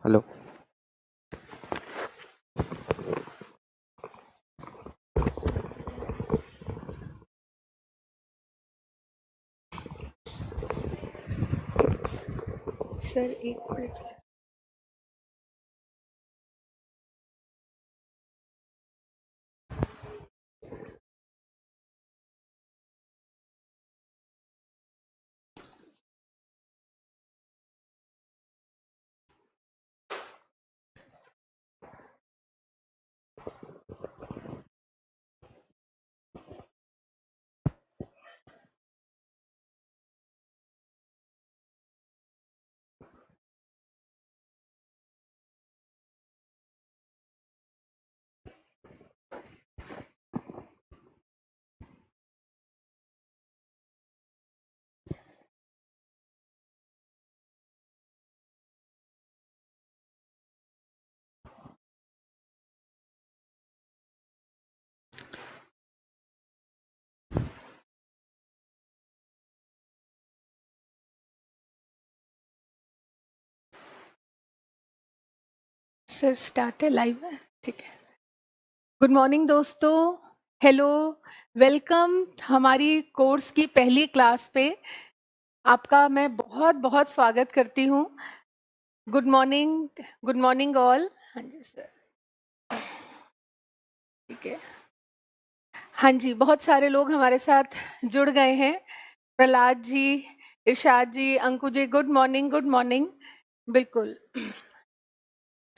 Hello. Sir एक minute. Sir start है, live है, ठीक है। गुड मॉर्निंग दोस्तों, हेलो, वेलकम हमारी कोर्स की पहली क्लास पे। आपका मैं बहुत बहुत स्वागत करती हूँ। Good morning all. हाँ जी सर, ठीक है। हाँ जी, बहुत सारे लोग हमारे साथ जुड़ गए हैं। प्रहलाद जी, इरशाद जी, अंकु जी, गुड मॉर्निंग। बिल्कुल,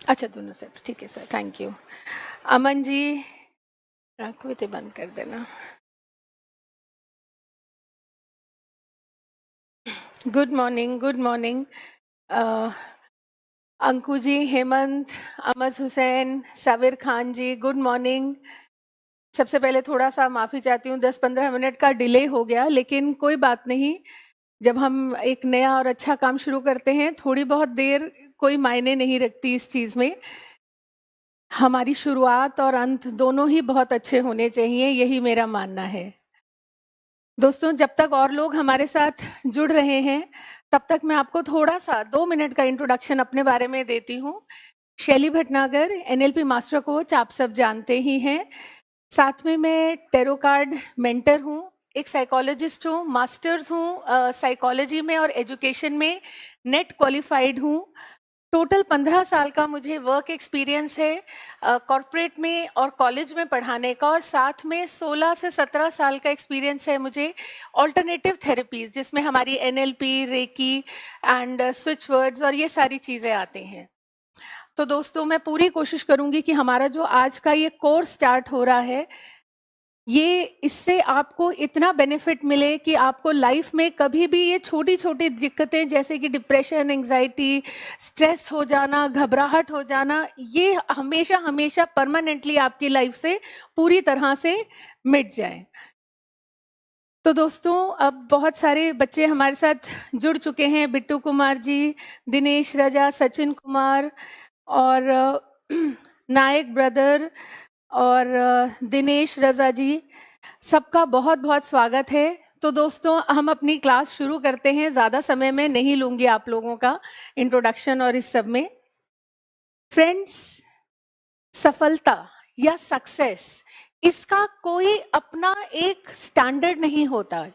अच्छा दोनों से, ठीक है sir, thank you. Aman ji, आंखें बंद कर देना। गुड मॉर्निंग अंकु जी, हेमंत, अमज हुसैन, साबिर खान जी, गुड मॉर्निंग। सबसे पहले थोड़ा सा माफ़ी चाहती हूँ, 10-15 मिनट का डिले हो गया, लेकिन कोई बात नहीं। जब हम एक नया और अच्छा काम शुरू करते हैं, थोड़ी बहुत देर कोई मायने नहीं रखती इस चीज़ में। हमारी शुरुआत और अंत दोनों ही बहुत अच्छे होने चाहिए, यही मेरा मानना है। दोस्तों, जब तक और लोग हमारे साथ जुड़ रहे हैं, तब तक मैं आपको थोड़ा सा 2 मिनट का इंट्रोडक्शन अपने बारे में देती हूँ। शैली भटनागर, एनएलपी मास्टर कोच, आप सब जानते ही हैं। साथ में मैं टैरो कार्ड मेंटर हूँ, एक साइकोलॉजिस्ट हूँ, मास्टर्स हूँ साइकोलॉजी में और एजुकेशन में, नेट क्वालिफाइड हूँ। टोटल 15 साल का मुझे वर्क एक्सपीरियंस है कॉर्पोरेट में और कॉलेज में पढ़ाने का, और साथ में 16 से 17 साल का एक्सपीरियंस है मुझे ऑल्टरनेटिव थेरेपीज, जिसमें हमारी NLP, recce and switch words और ये सारी चीज़ें आती हैं। तो दोस्तों, मैं पूरी कोशिश करूंगी कि हमारा जो आज का ये कोर्स स्टार्ट हो रहा है, ये इससे आपको इतना बेनिफिट मिले कि आपको लाइफ में कभी भी ये छोटी छोटी दिक्कतें जैसे कि डिप्रेशन, एंजाइटी, स्ट्रेस हो जाना, घबराहट हो जाना, ये हमेशा हमेशा परमानेंटली आपकी लाइफ से पूरी तरह से मिट जाए। तो दोस्तों, अब बहुत सारे बच्चे हमारे साथ जुड़ चुके हैं। बिट्टू कुमार जी, दिनेश रजा, सचिन कुमार और नायक ब्रदर और दिनेश रजा जी, सबका बहुत बहुत स्वागत है। तो दोस्तों, हम अपनी क्लास शुरू करते हैं। ज़्यादा समय में नहीं लूँगी आप लोगों का इंट्रोडक्शन और इस सब में। फ्रेंड्स, सफलता या सक्सेस, इसका कोई अपना एक स्टैंडर्ड नहीं होता।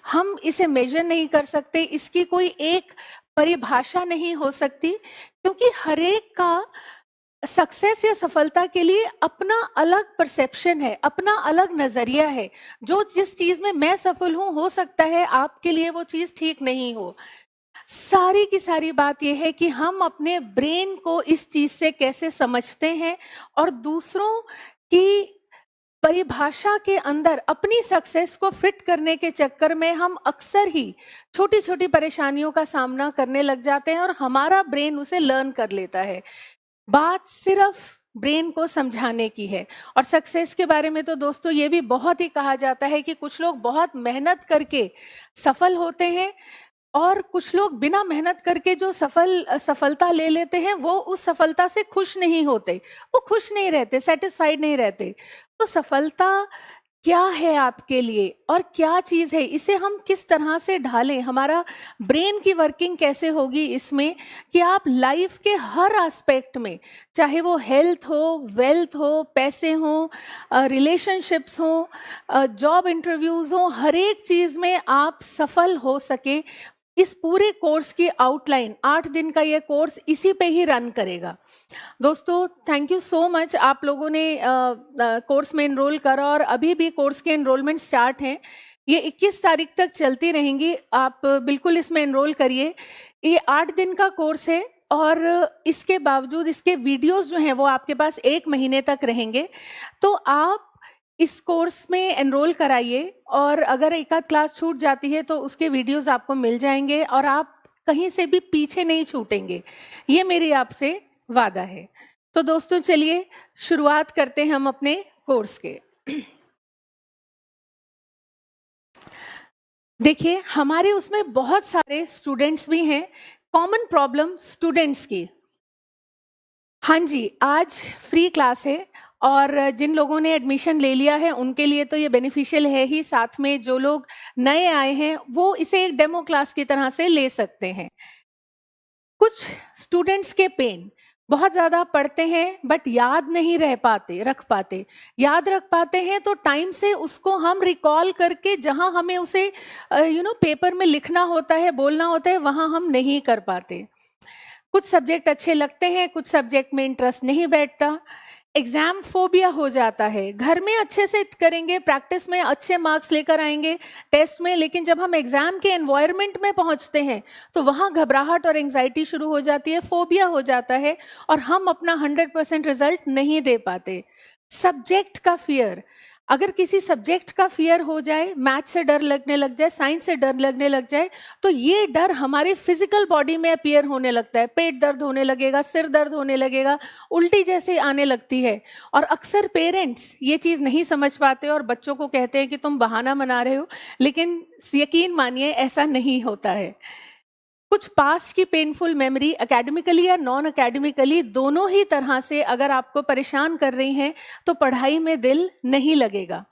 हम इसे मेजर नहीं कर सकते, इसकी कोई एक परिभाषा नहीं हो सकती, क्योंकि हर एक का सक्सेस या सफलता के लिए अपना अलग परसेप्शन है, अपना अलग नजरिया है। जो जिस चीज में मैं सफल हूं, हो सकता है आपके लिए वो चीज ठीक नहीं हो। सारी की सारी बात यह है कि हम अपने ब्रेन को इस चीज से कैसे समझते हैं, और दूसरों की परिभाषा के अंदर अपनी सक्सेस को फिट करने के चक्कर में हम अक्सर ही छोटी छोटी परेशानियों का सामना करने लग जाते हैं, और हमारा ब्रेन उसे लर्न कर लेता है। बात सिर्फ ब्रेन को समझाने की है। और सक्सेस के बारे में तो दोस्तों ये भी बहुत ही कहा जाता है कि कुछ लोग बहुत मेहनत करके सफल होते हैं, और कुछ लोग बिना मेहनत करके जो सफलता ले लेते हैं, वो उस सफलता से खुश नहीं होते, वो खुश नहीं रहते, सेटिस्फाइड नहीं रहते। तो सफलता क्या है आपके लिए और क्या चीज़ है, इसे हम किस तरह से ढालें, हमारा ब्रेन की वर्किंग कैसे होगी इसमें कि आप लाइफ के हर एस्पेक्ट में, चाहे वो हेल्थ हो, वेल्थ हो, पैसे हो, रिलेशनशिप्स हो, जॉब इंटरव्यूज़ हो, हर एक चीज़ में आप सफल हो सके। इस पूरे कोर्स की आउटलाइन 8 दिन का ये कोर्स इसी पे ही रन करेगा। दोस्तों थैंक यू सो मच, आप लोगों ने कोर्स में एनरोल करा और अभी भी कोर्स के एनरोलमेंट स्टार्ट हैं। ये 21 तारीख तक चलती रहेंगी, आप बिल्कुल इसमें एनरोल करिए। ये 8 दिन का कोर्स है और इसके बावजूद इसके वीडियोस जो हैं वो आपके पास 1 महीने तक रहेंगे। तो आप इस कोर्स में एनरोल कराइए और अगर एक आध क्लास छूट जाती है तो उसके वीडियोस आपको मिल जाएंगे और आप कहीं से भी पीछे नहीं छूटेंगे, ये मेरी आपसे वादा है। तो दोस्तों चलिए शुरुआत करते हैं हम अपने कोर्स के। देखिए हमारे उसमें बहुत सारे स्टूडेंट्स भी हैं। कॉमन प्रॉब्लम स्टूडेंट्स की, हाँ जी, आज फ्री क्लास है और जिन लोगों ने एडमिशन ले लिया है उनके लिए तो ये बेनिफिशियल है ही, साथ में जो लोग नए आए हैं वो इसे एक डेमो क्लास की तरह से ले सकते हैं। कुछ स्टूडेंट्स के पेन, बहुत ज़्यादा पढ़ते हैं बट याद नहीं रख पाते, याद रख पाते हैं तो टाइम से उसको हम रिकॉल करके जहां हमें उसे पेपर में लिखना होता है, बोलना होता है, वहां हम नहीं कर पाते। कुछ सब्जेक्ट अच्छे लगते हैं, कुछ सब्जेक्ट में इंटरेस्ट नहीं बैठता, एग्जाम फोबिया हो जाता है। घर में अच्छे से करेंगे, प्रैक्टिस में अच्छे मार्क्स लेकर आएंगे टेस्ट में, लेकिन जब हम एग्जाम के एनवायरनमेंट में पहुंचते हैं तो वहां घबराहट और एंजाइटी शुरू हो जाती है, फोबिया हो जाता है और हम अपना 100% रिजल्ट नहीं दे पाते। सब्जेक्ट का फियर, अगर किसी सब्जेक्ट का फियर हो जाए, मैथ से डर लगने लग जाए, साइंस से डर लगने लग जाए, तो ये डर हमारे फिजिकल बॉडी में अपीयर होने लगता है, पेट दर्द होने लगेगा, सिर दर्द होने लगेगा, उल्टी जैसे आने लगती है। और अक्सर पेरेंट्स ये चीज़ नहीं समझ पाते और बच्चों को कहते हैं कि तुम बहाना बना रहे हो, लेकिन यकीन मानिए ऐसा नहीं होता है। कुछ पास्ट की पेनफुल मेमोरी एकेडमिकली या नॉन एकेडमिकली दोनों ही तरह से अगर आपको परेशान कर रही हैं तो पढ़ाई में दिल नहीं लगेगा।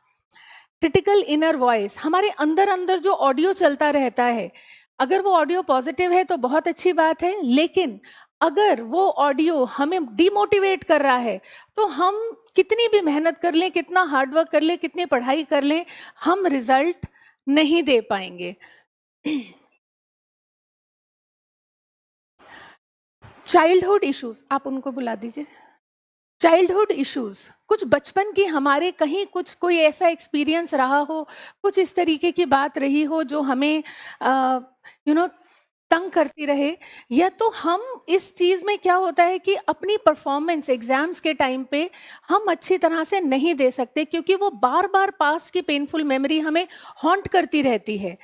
क्रिटिकल इनर वॉइस, हमारे अंदर अंदर जो ऑडियो चलता रहता है, अगर वो ऑडियो पॉजिटिव है तो बहुत अच्छी बात है, लेकिन अगर वो ऑडियो हमें डिमोटिवेट कर रहा है तो हम कितनी भी मेहनत कर लें, कितना हार्डवर्क कर लें, कितनी पढ़ाई कर लें, हम रिजल्ट नहीं दे पाएंगे। चाइल्डहुड इश्यूज, आप उनको बुला दीजिए। चाइल्डहुड इश्यूज, कुछ बचपन की हमारे कहीं कुछ कोई ऐसा एक्सपीरियंस रहा हो, कुछ इस तरीके की बात रही हो जो हमें तंग करती रहे, या तो हम इस चीज में क्या होता है कि अपनी परफॉर्मेंस एग्जाम्स के टाइम पे हम अच्छी तरह से नहीं दे सकते क्योंकि वो बार बार पास्ट की पेनफुल मेमोरी हमें हॉन्ट करती रहती है,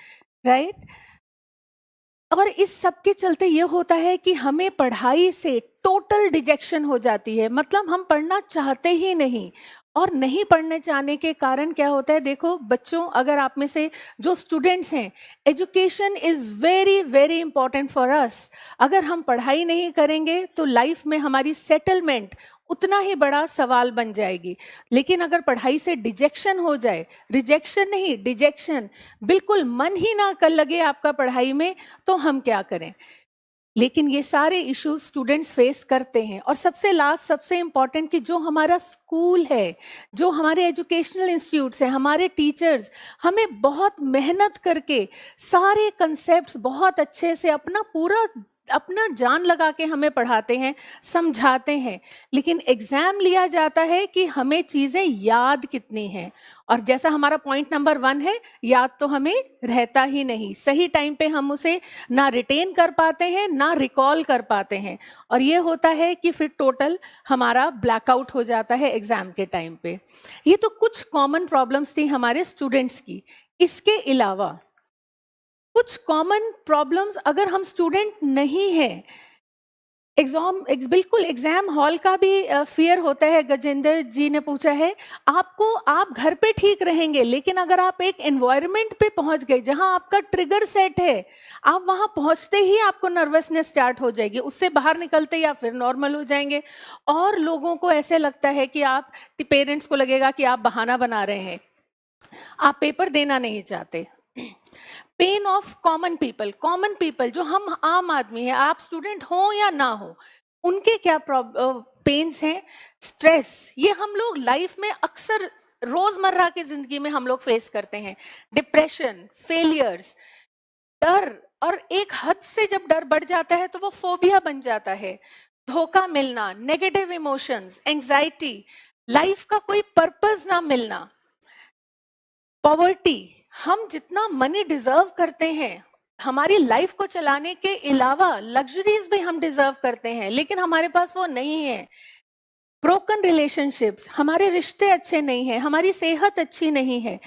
राइट? और इस सब के चलते ये होता है कि हमें पढ़ाई से टोटल डिजेक्शन हो जाती है, मतलब हम पढ़ना चाहते ही नहीं। और नहीं पढ़ने चाहने के कारण क्या होता है, देखो बच्चों, अगर आप में से जो स्टूडेंट्स हैं, education is very very important for us. अगर हम पढ़ाई नहीं करेंगे तो लाइफ में हमारी सेटलमेंट उतना ही बड़ा सवाल बन जाएगी। लेकिन अगर पढ़ाई से डिजेक्शन हो जाए, रिजेक्शन नहीं डिजेक्शन, बिल्कुल मन ही ना कर लगे आपका पढ़ाई में, तो हम क्या करें? लेकिन ये सारे इश्यूज स्टूडेंट्स फेस करते हैं। और सबसे लास्ट, सबसे इंपॉर्टेंट, कि जो हमारा स्कूल है, जो हमारे एजुकेशनल इंस्टीट्यूट्स हैं, हमारे टीचर्स हमें बहुत मेहनत करके सारे कंसेप्ट्स बहुत अच्छे से अपना जान लगा के हमें पढ़ाते हैं, समझाते हैं, लेकिन एग्जाम लिया जाता है कि हमें चीजें याद कितनी हैं। और जैसा हमारा पॉइंट नंबर 1 है, याद तो हमें रहता ही नहीं, सही टाइम पे हम उसे ना रिटेन कर पाते हैं ना रिकॉल कर पाते हैं, और ये होता है कि फिर टोटल हमारा ब्लैकआउट हो जाता है एग्जाम के टाइम पे। ये तो कुछ कॉमन प्रॉब्लम्स थी हमारे स्टूडेंट्स की। इसके अलावा कुछ कॉमन प्रॉब्लम्स अगर हम स्टूडेंट नहीं हैं, बिल्कुल एग्जाम हॉल का भी फियर होता है। गजेंद्र जी ने पूछा है, आप घर पे ठीक रहेंगे, लेकिन अगर आप एक एनवायरनमेंट पे पहुंच गए जहां आपका ट्रिगर सेट है, आप वहां पहुंचते ही आपको नर्वसनेस स्टार्ट हो जाएगी, उससे बाहर निकलते या फिर नॉर्मल हो जाएंगे। और लोगों को ऐसे लगता है कि पेरेंट्स को लगेगा कि आप बहाना बना रहे हैं, आप पेपर देना नहीं चाहते। पेन ऑफ कॉमन पीपल जो हम आम आदमी है, आप स्टूडेंट हो या ना हो, उनके क्या पेन्स हैं, स्ट्रेस, ये हम लोग लाइफ में अक्सर रोजमर्रा की जिंदगी में हम लोग फेस करते हैं। डिप्रेशन, फेलियर्स, डर, और एक हद से जब डर बढ़ जाता है तो वो फोबिया बन जाता है। धोखा मिलना, नेगेटिव इमोशंस, एंजाइटी, लाइफ का कोई पर्पस ना मिलना, पॉवर्टी, हम जितना मनी डिजर्व करते हैं, हमारी लाइफ को चलाने के अलावा लग्जरीज भी हम डिजर्व करते हैं, लेकिन हमारे पास वो नहीं है। ब्रोकन रिलेशनशिप्स, हमारे रिश्ते अच्छे नहीं हैं, हमारी सेहत अच्छी नहीं है,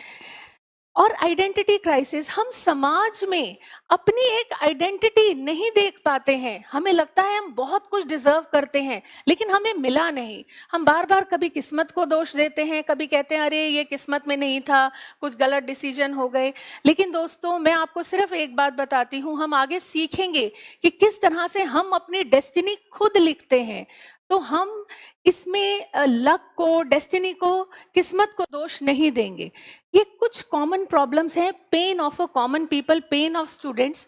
और आइडेंटिटी क्राइसिस, हम समाज में अपनी एक आइडेंटिटी नहीं देख पाते हैं। हमें लगता है हम बहुत कुछ डिजर्व करते हैं, लेकिन हमें मिला नहीं। हम बार बार कभी किस्मत को दोष देते हैं, कभी कहते हैं अरे ये किस्मत में नहीं था, कुछ गलत डिसीजन हो गए। लेकिन दोस्तों, मैं आपको सिर्फ एक बात बताती हूँ, हम आगे सीखेंगे कि किस तरह से हम अपनी डेस्टिनी खुद लिखते हैं। तो हम इसमें लक को, डेस्टिनी को, किस्मत को दोष नहीं देंगे। ये कुछ कॉमन प्रॉब्लम्स हैं, pain of a common people, pain of students.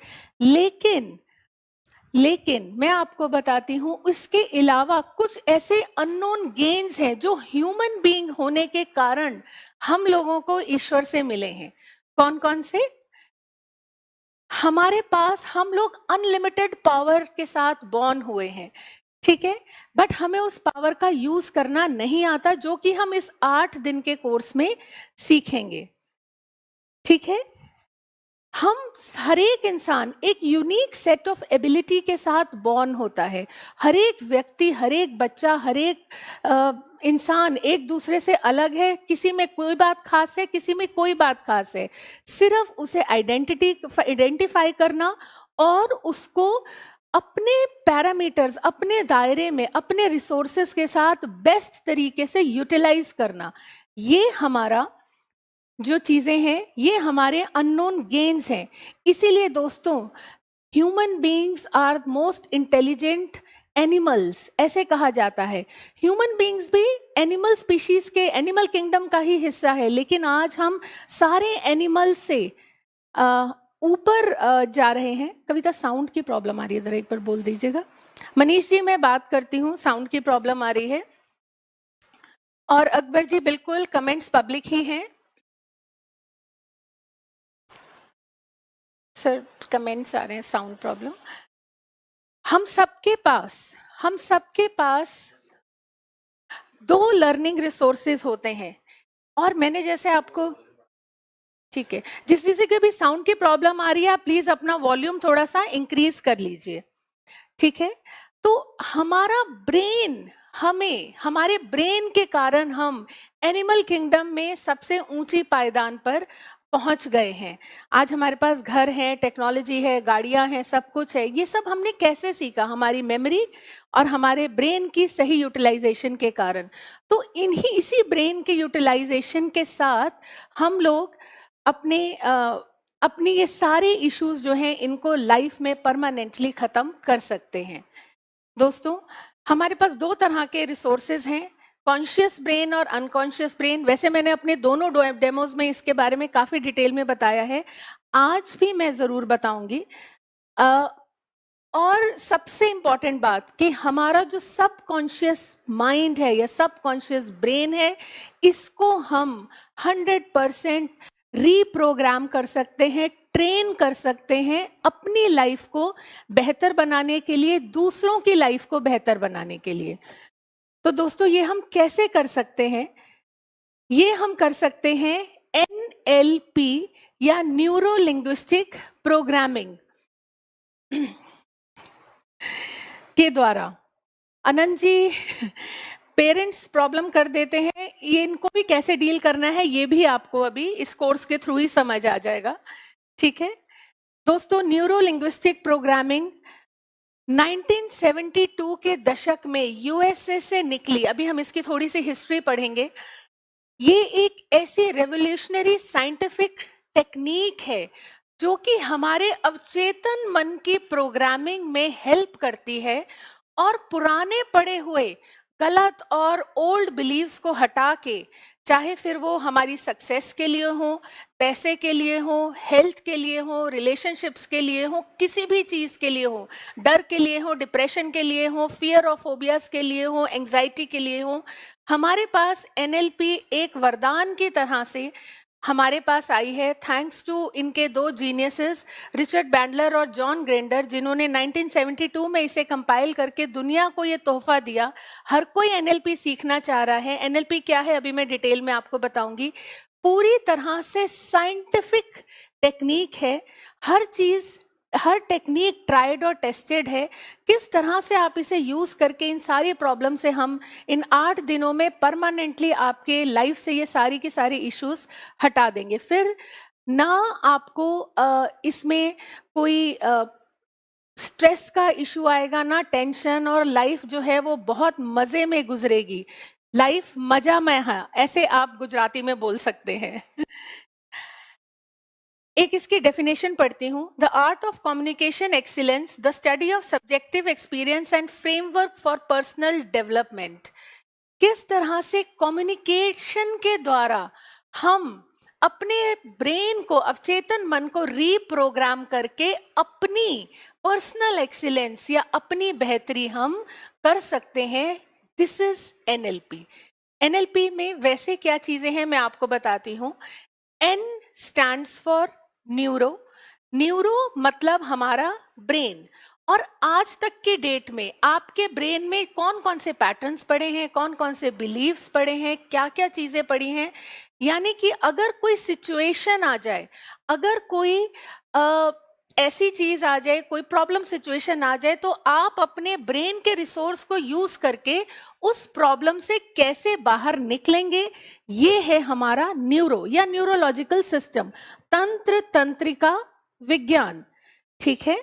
लेकिन मैं आपको बताती हूं, इसके अलावा कुछ ऐसे अननोन गेन्स हैं जो ह्यूमन बीइंग होने के कारण हम लोगों को ईश्वर से मिले हैं। कौन कौन से? हमारे पास, हम लोग अनलिमिटेड पावर के साथ बॉर्न हुए हैं, ठीक है, बट हमें उस पावर का यूज करना नहीं आता, जो कि हम इस 8 दिन के कोर्स में सीखेंगे, ठीक है। हम हर एक इंसान एक यूनिक सेट ऑफ एबिलिटी के साथ बॉर्न होता है। हर एक व्यक्ति, हर एक बच्चा, हर एक इंसान एक दूसरे से अलग है। किसी में कोई बात खास है, किसी में कोई बात खास है। सिर्फ उसे आइडेंटिफाई करना और उसको अपने पैरामीटर्स, अपने दायरे में, अपने रिसोर्सेस के साथ बेस्ट तरीके से यूटिलाइज करना, ये हमारा जो चीजें हैं, ये हमारे अननोन गेन्स हैं। इसीलिए दोस्तों, human beings are most intelligent animals, ऐसे कहा जाता है। ह्यूमन बीइंग्स भी एनिमल स्पीशीज के, एनिमल किंगडम का ही हिस्सा है, लेकिन आज हम सारे एनिमल्स से ऊपर जा रहे हैं। कविता, साउंड की प्रॉब्लम आ रही है, जरा एक बार बोल दीजिएगा। मनीष जी, मैं बात करती हूँ, साउंड की प्रॉब्लम आ रही है। और अकबर जी, बिल्कुल कमेंट्स पब्लिक ही हैं। सर, कमेंट्स आ रहे हैं, साउंड प्रॉब्लम। हम सबके पास 2 लर्निंग रिसोर्सेज होते हैं, और मैंने जैसे आपको, ठीक है, जिस किसी के भी साउंड की प्रॉब्लम आ रही है, आप प्लीज अपना वॉल्यूम थोड़ा सा इंक्रीज कर लीजिए, ठीक है। तो हमारा ब्रेन, हमारे ब्रेन के कारण हम एनिमल किंगडम में सबसे ऊंची पायदान पर पहुंच गए हैं। आज हमारे पास घर है, टेक्नोलॉजी है, गाड़ियां हैं, सब कुछ है। ये सब हमने कैसे सीखा? हमारी मेमोरी और हमारे ब्रेन की सही यूटिलाइजेशन के कारण। तो इसी ब्रेन के यूटिलाइजेशन के साथ हम लोग अपनी ये सारे इश्यूज जो हैं, इनको लाइफ में परमानेंटली खत्म कर सकते हैं। दोस्तों, हमारे पास 2 तरह के रिसोर्सेज हैं, कॉन्शियस ब्रेन और अनकॉन्शियस ब्रेन। वैसे मैंने अपने दोनों डेमोज में इसके बारे में काफी डिटेल में बताया है, आज भी मैं जरूर बताऊंगी। और सबसे इंपॉर्टेंट बात कि हमारा जो सबकॉन्शियस माइंड है या सबकॉन्शियस ब्रेन है, इसको हम 100% रीप्रोग्राम कर सकते हैं, ट्रेन कर सकते हैं अपनी लाइफ को बेहतर बनाने के लिए, दूसरों की लाइफ को बेहतर बनाने के लिए। तो दोस्तों, ये हम कैसे कर सकते हैं? ये हम कर सकते हैं NLP या न्यूरो लिंग्विस्टिक प्रोग्रामिंग के द्वारा। अनंत जी, पेरेंट्स प्रॉब्लम कर देते हैं, ये इनको भी कैसे डील करना है, ये भी आपको अभी इस कोर्स के थ्रू ही समझ आ जाएगा, ठीक है। दोस्तों, न्यूरो लिंग्विस्टिक प्रोग्रामिंग 1972 के दशक में USA से निकली। अभी हम इसकी थोड़ी सी हिस्ट्री पढ़ेंगे। ये एक ऐसी रेवोल्यूशनरी साइंटिफिक टेक्निक है जो कि हमारे अवचेतन मन की प्रोग्रामिंग में हेल्प करती है और पुराने पड़े हुए गलत और ओल्ड बिलीव्स को हटा के, चाहे फिर वो हमारी सक्सेस के लिए हो, पैसे के लिए हो, हेल्थ के लिए हो, रिलेशनशिप्स के लिए हो, किसी भी चीज़ के लिए हो, डर के लिए हो, डिप्रेशन के लिए हो, फियर ऑफ फोबियाज के लिए हो, एंग्जाइटी के लिए हो, हमारे पास एनएलपी एक वरदान की तरह से हमारे पास आई है, थैंक्स टू इनके दो जीनियसेस रिचर्ड बैंडलर और जॉन ग्रेंडर, जिन्होंने 1972 में इसे कंपाइल करके दुनिया को ये तोहफा दिया। हर कोई एनएलपी सीखना चाह रहा है। एनएलपी क्या है अभी मैं डिटेल में आपको बताऊंगी। पूरी तरह से साइंटिफिक टेक्निक है, हर चीज, हर टेक्निक ट्राइड और टेस्टेड है। किस तरह से आप इसे यूज करके इन सारी प्रॉब्लम से हम इन 8 दिनों में परमानेंटली आपके लाइफ से ये सारी की सारी इश्यूज हटा देंगे। फिर ना आपको इसमें कोई स्ट्रेस का इशू आएगा, ना टेंशन, और लाइफ जो है वो बहुत मजे में गुजरेगी। लाइफ मजा में है, ऐसे आप गुजराती में बोल सकते हैं। एक इसकी डेफिनेशन पढ़ती हूँ। The art of communication excellence, the study of subjective experience and framework for personal development. किस तरह से कम्युनिकेशन के द्वारा हम अपने ब्रेन को, अवचेतन मन को रीप्रोग्राम करके अपनी पर्सनल एक्सीलेंस या अपनी बेहतरी हम कर सकते हैं। This is NLP. एनएलपी में वैसे क्या चीजें हैं मैं आपको बताती हूँ। N stands for neuro. Neuro मतलब हमारा ब्रेन। और आज तक की डेट में आपके ब्रेन में कौन कौन से पैटर्न्स पड़े हैं, कौन कौन से बिलीव्स पड़े हैं, क्या क्या चीजें पड़ी हैं। यानी कि अगर कोई सिचुएशन आ जाए, अगर कोई ऐसी चीज आ जाए, कोई प्रॉब्लम सिचुएशन आ जाए, तो आप अपने ब्रेन के रिसोर्स को यूज करके उस प्रॉब्लम से कैसे बाहर निकलेंगे, ये है हमारा न्यूरो या न्यूरोलॉजिकल सिस्टम, तंत्र तंत्रिका विज्ञान। ठीक है।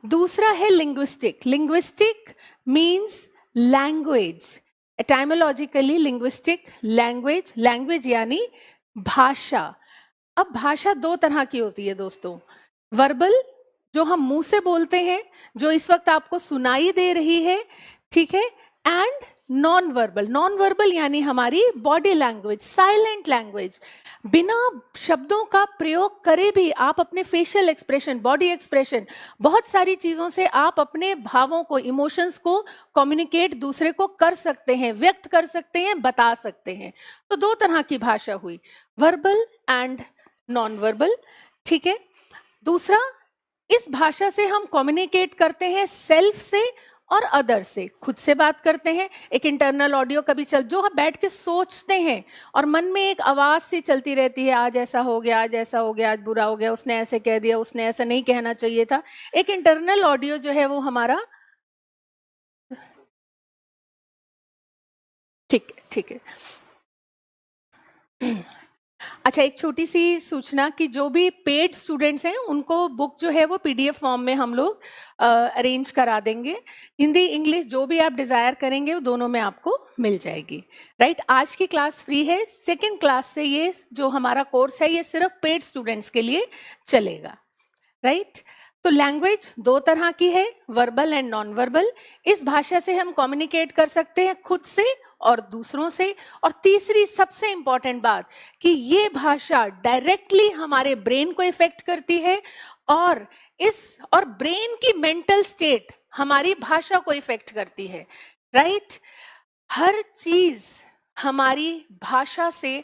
दूसरा है linguistic. Linguistic means language. Etymologically linguistic language, language यानी भाषा। अब भाषा दो तरह की होती है दोस्तों। वर्बल, जो हम मुंह से बोलते हैं, जो इस वक्त आपको सुनाई दे रही है, ठीक है, and non verbal. Non verbal यानी हमारी बॉडी लैंग्वेज, साइलेंट लैंग्वेज। बिना शब्दों का प्रयोग करे भी आप अपने फेशियल एक्सप्रेशन, बॉडी एक्सप्रेशन, बहुत सारी चीजों से आप अपने भावों को, इमोशंस को कम्युनिकेट दूसरे को कर सकते हैं, व्यक्त कर सकते हैं, बता सकते हैं। तो दो तरह की भाषा हुई, वर्बल एंड नॉन वर्बल। ठीक है। दूसरा, इस भाषा से हम कम्युनिकेट करते हैं सेल्फ से और अदर से, खुद से बात करते हैं। एक इंटरनल ऑडियो कभी चल, जो हम बैठ के सोचते हैं और मन में एक आवाज सी चलती रहती है, आज ऐसा हो गया, आज ऐसा हो गया, आज बुरा हो गया, उसने ऐसे कह दिया, उसने ऐसा नहीं कहना चाहिए था। एक इंटरनल ऑडियो जो है वो हमारा, ठीक है, ठीक है। अच्छा, एक छोटी सी सूचना कि जो भी पेड स्टूडेंट्स हैं उनको बुक जो है वो पीडीएफ फॉर्म में हम लोग अरेंज करा देंगे। हिंदी इंग्लिश जो भी आप डिजायर करेंगे वो दोनों में आपको मिल जाएगी। राइट। आज की क्लास फ्री है। सेकेंड क्लास से ये जो हमारा कोर्स है ये सिर्फ पेड स्टूडेंट्स के लिए चलेगा। राइट। तो लैंग्वेज दो तरह की है, वर्बल एंड नॉन वर्बल। इस भाषा से हम कम्युनिकेट कर सकते हैं खुद से और दूसरों से। और तीसरी सबसे इंपॉर्टेंट बात कि ये भाषा डायरेक्टली हमारे ब्रेन को इफेक्ट करती है, और ब्रेन की मेंटल स्टेट हमारी भाषा को इफेक्ट करती है। राइट। हर चीज हमारी भाषा से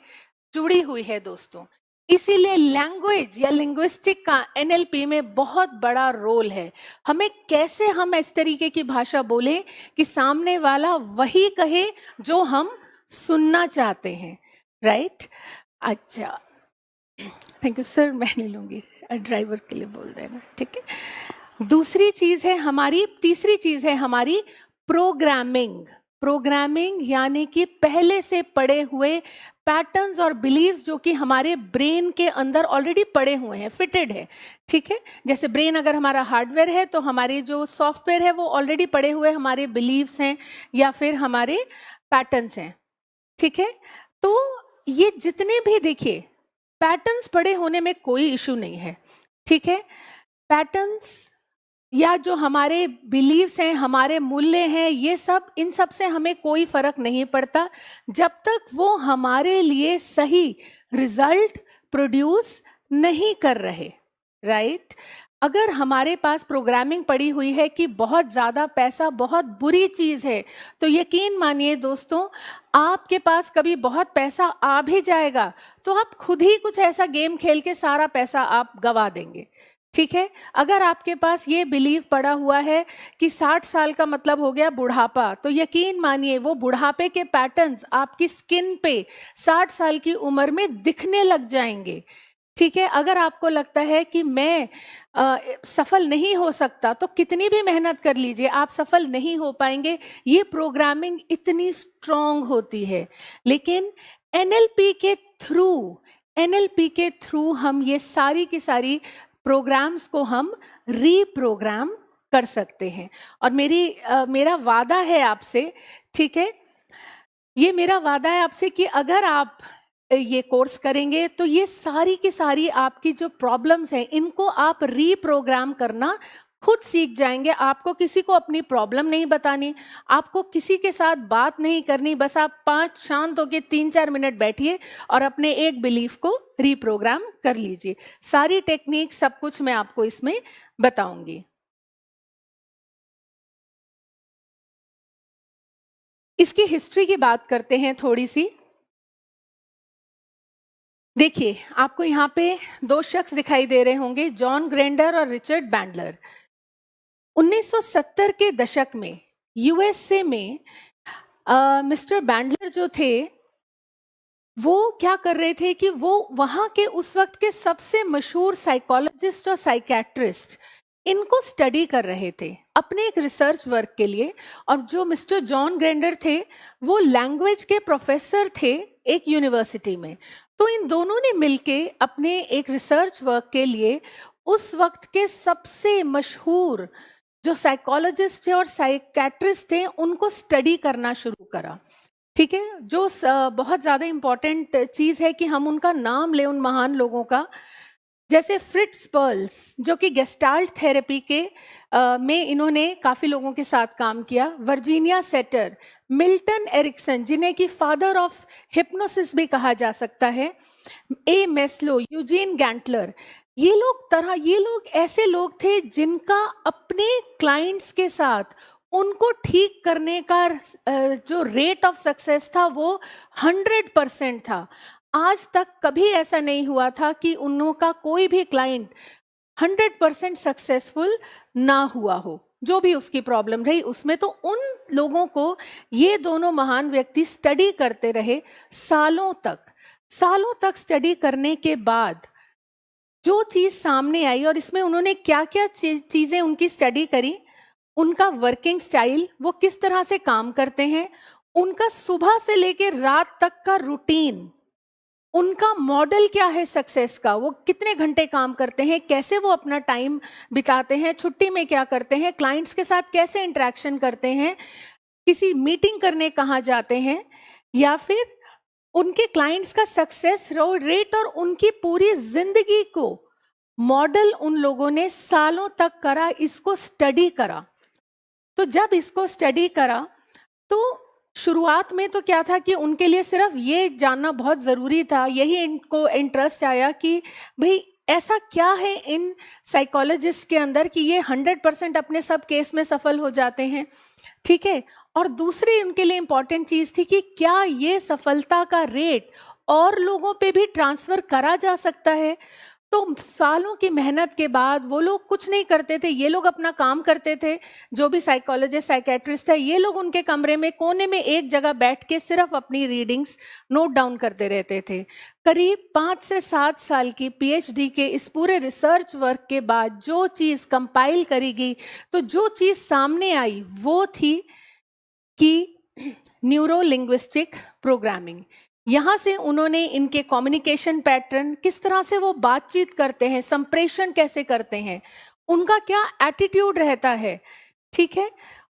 जुड़ी हुई है दोस्तों। इसीलिए लैंग्वेज या लिंग्विस्टिक का एनएलपी में बहुत बड़ा रोल है। हमें कैसे हम इस तरीके की भाषा बोलें कि सामने वाला वही कहे जो हम सुनना चाहते हैं। राइट। अच्छा, थैंक यू सर, मैं नहीं लूंगी, ड्राइवर के लिए बोल देना। ठीक है। दूसरी चीज है हमारी, तीसरी चीज है हमारी प्रोग्रामिंग। प्रोग्रामिंग यानी कि पहले से पड़े हुए पैटर्न्स और बिलीव्स जो कि हमारे ब्रेन के अंदर ऑलरेडी पड़े हुए हैं, फिटेड है। ठीक है। जैसे ब्रेन अगर हमारा हार्डवेयर है तो हमारे जो सॉफ्टवेयर है वो ऑलरेडी पड़े हुए हमारे बिलीव्स हैं या फिर हमारे पैटर्न्स हैं। ठीक है। तो ये जितने भी, देखिए, पैटर्न्स पड़े होने में कोई इशू नहीं है। ठीक है। पैटर्न्स या जो हमारे बिलीव्स हैं, हमारे मूल्य हैं, ये सब, इन सब से हमें कोई फर्क नहीं पड़ता जब तक वो हमारे लिए सही रिजल्ट प्रोड्यूस नहीं कर रहे, राइट? अगर हमारे पास प्रोग्रामिंग पड़ी हुई है कि बहुत ज़्यादा पैसा बहुत बुरी चीज़ है, तो यकीन मानिए दोस्तों, आपके पास कभी बहुत पैसा आ भी जाएगा तो आप खुद ही कुछ ऐसा गेम खेल के सारा पैसा आप गवा देंगे, ठीक है? अगर आपके पास ये बिलीव पड़ा हुआ है कि 60 साल का मतलब हो गया बुढ़ापा, तो यकीन मानिए वो बुढ़ापे के पैटर्न्स आपकी स्किन पे 60 साल की उम्र में दिखने लग जाएंगे, ठीक है? अगर आपको लगता है कि मैं सफल नहीं हो सकता, तो कितनी भी मेहनत कर लीजिए, आप सफल नहीं हो पाएंगे। ये प्रोग्रामिंग इतनी स्ट्रांग होती है, लेकिन एनएलपी के थ्रू हम ये सारी की सारी प्रोग्राम्स को हम रीप्रोग्राम कर सकते हैं। और मेरा वादा है आपसे, ठीक है, ये मेरा वादा है आपसे कि अगर आप ये कोर्स करेंगे तो ये सारी की सारी आपकी जो प्रॉब्लम्स हैं, इनको आप रीप्रोग्राम करना खुद सीख जाएंगे। आपको किसी को अपनी प्रॉब्लम नहीं बतानी, आपको किसी के साथ बात नहीं करनी, बस आप शांत होकर 3-4 मिनट बैठिए और अपने एक बिलीफ को रीप्रोग्राम कर लीजिए। सारी टेक्निक, सब कुछ मैं आपको इसमें बताऊंगी। इसकी हिस्ट्री की बात करते हैं थोड़ी सी। देखिए, आपको यहाँ पे 2 शख्स दिखाई दे रहे होंगे, जॉन ग्रेंडर और रिचर्ड बैंडलर। 1970 के दशक में यूएसए में मिस्टर बैंडलर जो थे, वो क्या कर रहे थे कि वो वहाँ के उस वक्त के सबसे मशहूर साइकोलॉजिस्ट और साइकेट्रिस्ट, इनको स्टडी कर रहे थे अपने एक रिसर्च वर्क के लिए। और जो मिस्टर जॉन ग्रेंडर थे, वो लैंग्वेज के प्रोफेसर थे एक यूनिवर्सिटी में। तो इन दोनों ने मिलके अपने एक रिसर्च वर्क के लिए उस वक्त के सबसे मशहूर जो साइकोलॉजिस्ट थे और साइकेट्रिस्ट थे, उनको स्टडी करना शुरू करा, ठीक है? जो बहुत ज़्यादा इम्पॉर्टेंट चीज़ है कि हम उनका नाम लें, उन महान लोगों का, जैसे फ्रिट्ज पर्ल्स, जो कि गेस्टाल्ट थेरेपी के में इन्होंने काफ़ी लोगों के साथ काम किया, वर्जीनिया सेटर, मिल्टन एरिक्सन, जिन्हें कि फादर ऑफ हिप्नोसिस भी कहा जा सकता है, ए मेस्लो, यूजीन गैंटलर, ये लोग ऐसे लोग थे जिनका अपने क्लाइंट्स के साथ उनको ठीक करने का जो रेट ऑफ सक्सेस था वो 100% था। आज तक कभी ऐसा नहीं हुआ था कि उनका कोई भी क्लाइंट 100% सक्सेसफुल ना हुआ हो, जो भी उसकी प्रॉब्लम रही उसमें। तो उन लोगों को ये दोनों महान व्यक्ति स्टडी करते रहे सालों तक स्टडी करने के बाद जो चीज सामने आई, और इसमें उन्होंने क्या क्या चीजें उनकी स्टडी करी, उनका वर्किंग स्टाइल, वो किस तरह से काम करते हैं, उनका सुबह से लेकर रात तक का रूटीन, उनका मॉडल क्या है सक्सेस का, वो कितने घंटे काम करते हैं, कैसे वो अपना टाइम बिताते हैं, छुट्टी में क्या करते हैं, क्लाइंट्स के साथ कैसे इंटरेक्शन करते हैं, किसी मीटिंग करने कहाँ जाते हैं, या फिर उनके क्लाइंट्स का सक्सेस रेट और उनकी पूरी जिंदगी को मॉडल उन लोगों ने सालों तक करा, इसको स्टडी करा। तो जब इसको स्टडी करा तो शुरुआत में तो क्या था कि उनके लिए सिर्फ ये जानना बहुत ज़रूरी था, यही इनको इंटरेस्ट आया कि भाई ऐसा क्या है इन साइकोलॉजिस्ट के अंदर कि ये 100% अपने सब केस में सफल हो जाते हैं, ठीक है? और दूसरी उनके लिए इम्पॉर्टेंट चीज़ थी कि क्या ये सफलता का रेट और लोगों पे भी ट्रांसफ़र करा जा सकता है। तो सालों की मेहनत के बाद वो लोग कुछ नहीं करते थे, ये लोग अपना काम करते थे, जो भी साइकोलॉजिस्ट साइकेट्रिस्ट है, ये लोग उनके कमरे में कोने में एक जगह बैठ के सिर्फ अपनी रीडिंग्स नोट डाउन करते रहते थे। करीब 5 से 7 साल की पीएचडी के इस पूरे रिसर्च वर्क के बाद जो चीज़ कंपाइल करी गई, तो जो चीज़ सामने आई वो थी कि न्यूरो लिंग्विस्टिक प्रोग्रामिंग। यहाँ से उन्होंने इनके कम्युनिकेशन पैटर्न, किस तरह से वो बातचीत करते हैं, संप्रेषण कैसे करते हैं, उनका क्या एटीट्यूड रहता है, ठीक है,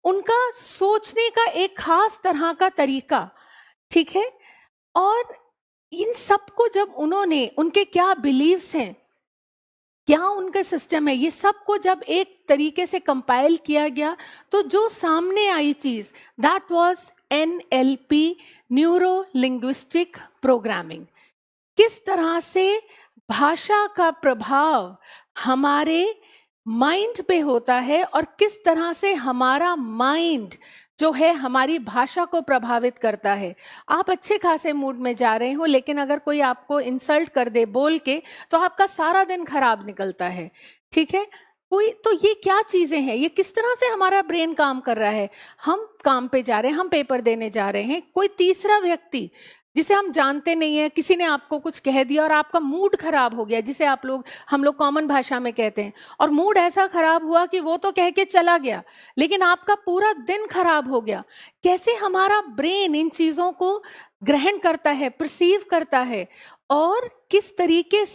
उनका सोचने का एक खास तरह का तरीका, ठीक है, और इन सब को जब उन्होंने, उनके क्या बिलीव्स हैं, क्या उनका सिस्टम है, ये सबको जब एक तरीके से कंपाइल किया गया तो जो सामने आई चीज that was NLP, neuro linguistic programming. किस तरह से भाषा का प्रभाव हमारे माइंड पे होता है और किस तरह से हमारा माइंड जो है हमारी भाषा को प्रभावित करता है। आप अच्छे खासे मूड में जा रहे हो, लेकिन अगर कोई आपको इंसल्ट कर दे बोल के तो आपका सारा दिन खराब निकलता है, ठीक है। कोई तो ये क्या चीजें हैं, ये किस तरह से हमारा ब्रेन काम कर रहा है। हम काम पे जा रहे हैं, हम पेपर देने जा रहे हैं, कोई तीसरा व्यक्ति जिसे हम जानते नहीं है, किसी ने आपको कुछ कह दिया और आपका मूड खराब हो गया, जिसे हम लोग कॉमन भाषा में कहते हैं, और मूड ऐसा खराब हुआ कि वो तो कह के चला गया लेकिन आपका पूरा दिन खराब हो गया। कैसे हमारा ब्रेन इन चीजों को ग्रहण करता है, परसीव करता है, और किस तरीके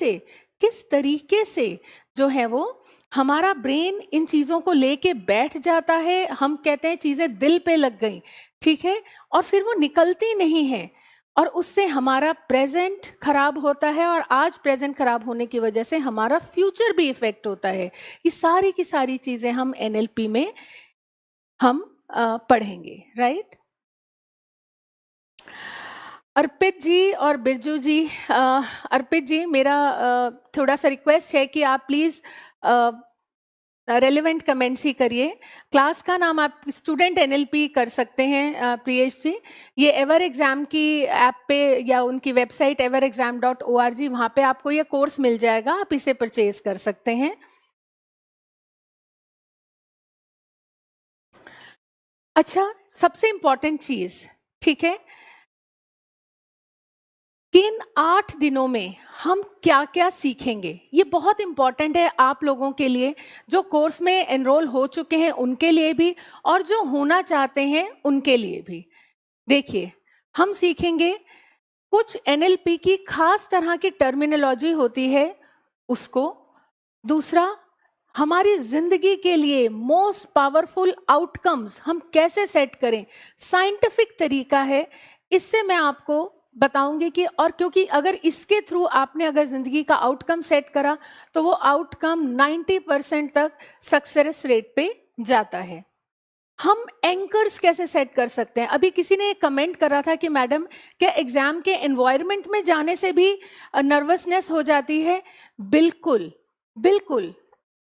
से जो है वो हमारा ब्रेन इन चीजों को लेके बैठ जाता है। हम कहते हैं चीजें दिल पे लग गई, ठीक है, और फिर वो निकलती नहीं है और उससे हमारा प्रेजेंट खराब होता है, और आज प्रेजेंट खराब होने की वजह से हमारा फ्यूचर भी इफेक्ट होता है। ये सारी की सारी चीजें हम NLP में हम पढ़ेंगे, राइट। अर्पित जी और बिरजू जी, अर्पित जी मेरा थोड़ा सा रिक्वेस्ट है कि आप प्लीज रेलिवेंट कमेंट्स ही करिए। क्लास का नाम आप स्टूडेंट NLP कर सकते हैं प्रियेश जी। ये एवर एग्जाम की ऐप पे या उनकी वेबसाइट everexam.org, वहाँ पे आपको ये कोर्स मिल जाएगा, आप इसे परचेज कर सकते हैं। अच्छा, सबसे इंपॉर्टेंट चीज, ठीक है, किन 8 दिनों में हम क्या क्या सीखेंगे, ये बहुत इंपॉर्टेंट है आप लोगों के लिए, जो कोर्स में एनरोल हो चुके हैं उनके लिए भी और जो होना चाहते हैं उनके लिए भी। देखिए, हम सीखेंगे कुछ NLP की खास तरह की टर्मिनोलॉजी होती है उसको। दूसरा, हमारी जिंदगी के लिए मोस्ट पावरफुल आउटकम्स हम कैसे सेट करें, साइंटिफिक तरीका है, इससे मैं आपको बताऊंगी कि, और क्योंकि अगर इसके थ्रू आपने अगर जिंदगी का आउटकम सेट करा तो वो आउटकम 90% तक सक्सेस रेट पे जाता है। हम एंकर्स कैसे सेट कर सकते हैं। अभी किसी ने कमेंट करा था कि मैडम क्या एग्जाम के एनवायरनमेंट में जाने से भी नर्वसनेस हो जाती है। बिल्कुल बिल्कुल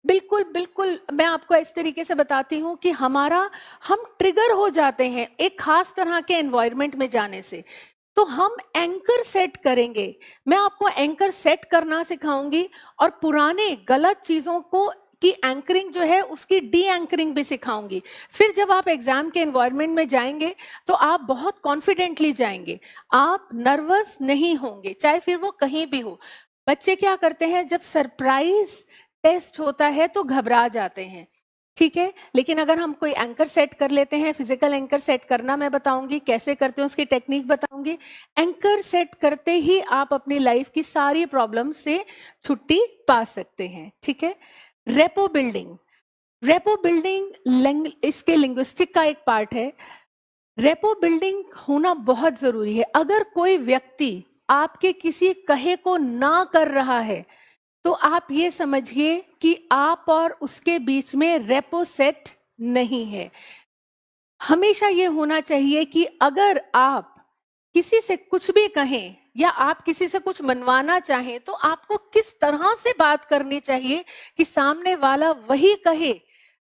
बिल्कुल बिल्कुल, मैं आपको इस तरीके से बताती हूँ कि हम ट्रिगर हो जाते हैं एक खास तरह के एनवायरनमेंट में जाने से। तो हम एंकर सेट करेंगे, मैं आपको एंकर सेट करना सिखाऊंगी और पुराने गलत चीजों को की एंकरिंग जो है उसकी डी एंकरिंग भी सिखाऊंगी। फिर जब आप एग्जाम के एनवायरनमेंट में जाएंगे तो आप बहुत कॉन्फिडेंटली जाएंगे, आप नर्वस नहीं होंगे, चाहे फिर वो कहीं भी हो। बच्चे क्या करते हैं, जब सरप्राइज टेस्ट होता है तो घबरा जाते हैं, ठीक है, लेकिन अगर हम कोई एंकर सेट कर लेते हैं, फिजिकल एंकर सेट करना मैं बताऊंगी, कैसे करते हैं उसकी टेक्निक बताऊंगी। एंकर सेट करते ही आप अपनी लाइफ की सारी प्रॉब्लम से छुट्टी पा सकते हैं, ठीक है। रेपो बिल्डिंग इसके लिंग्विस्टिक का एक पार्ट है। रेपो बिल्डिंग होना बहुत जरूरी है। अगर कोई व्यक्ति आपके किसी कहे को ना कर रहा है तो आप ये समझिए कि आप और उसके बीच में रेपो सेट नहीं है। हमेशा ये होना चाहिए कि अगर आप किसी से कुछ भी कहें या आप किसी से कुछ मनवाना चाहें तो आपको किस तरह से बात करनी चाहिए कि सामने वाला वही कहे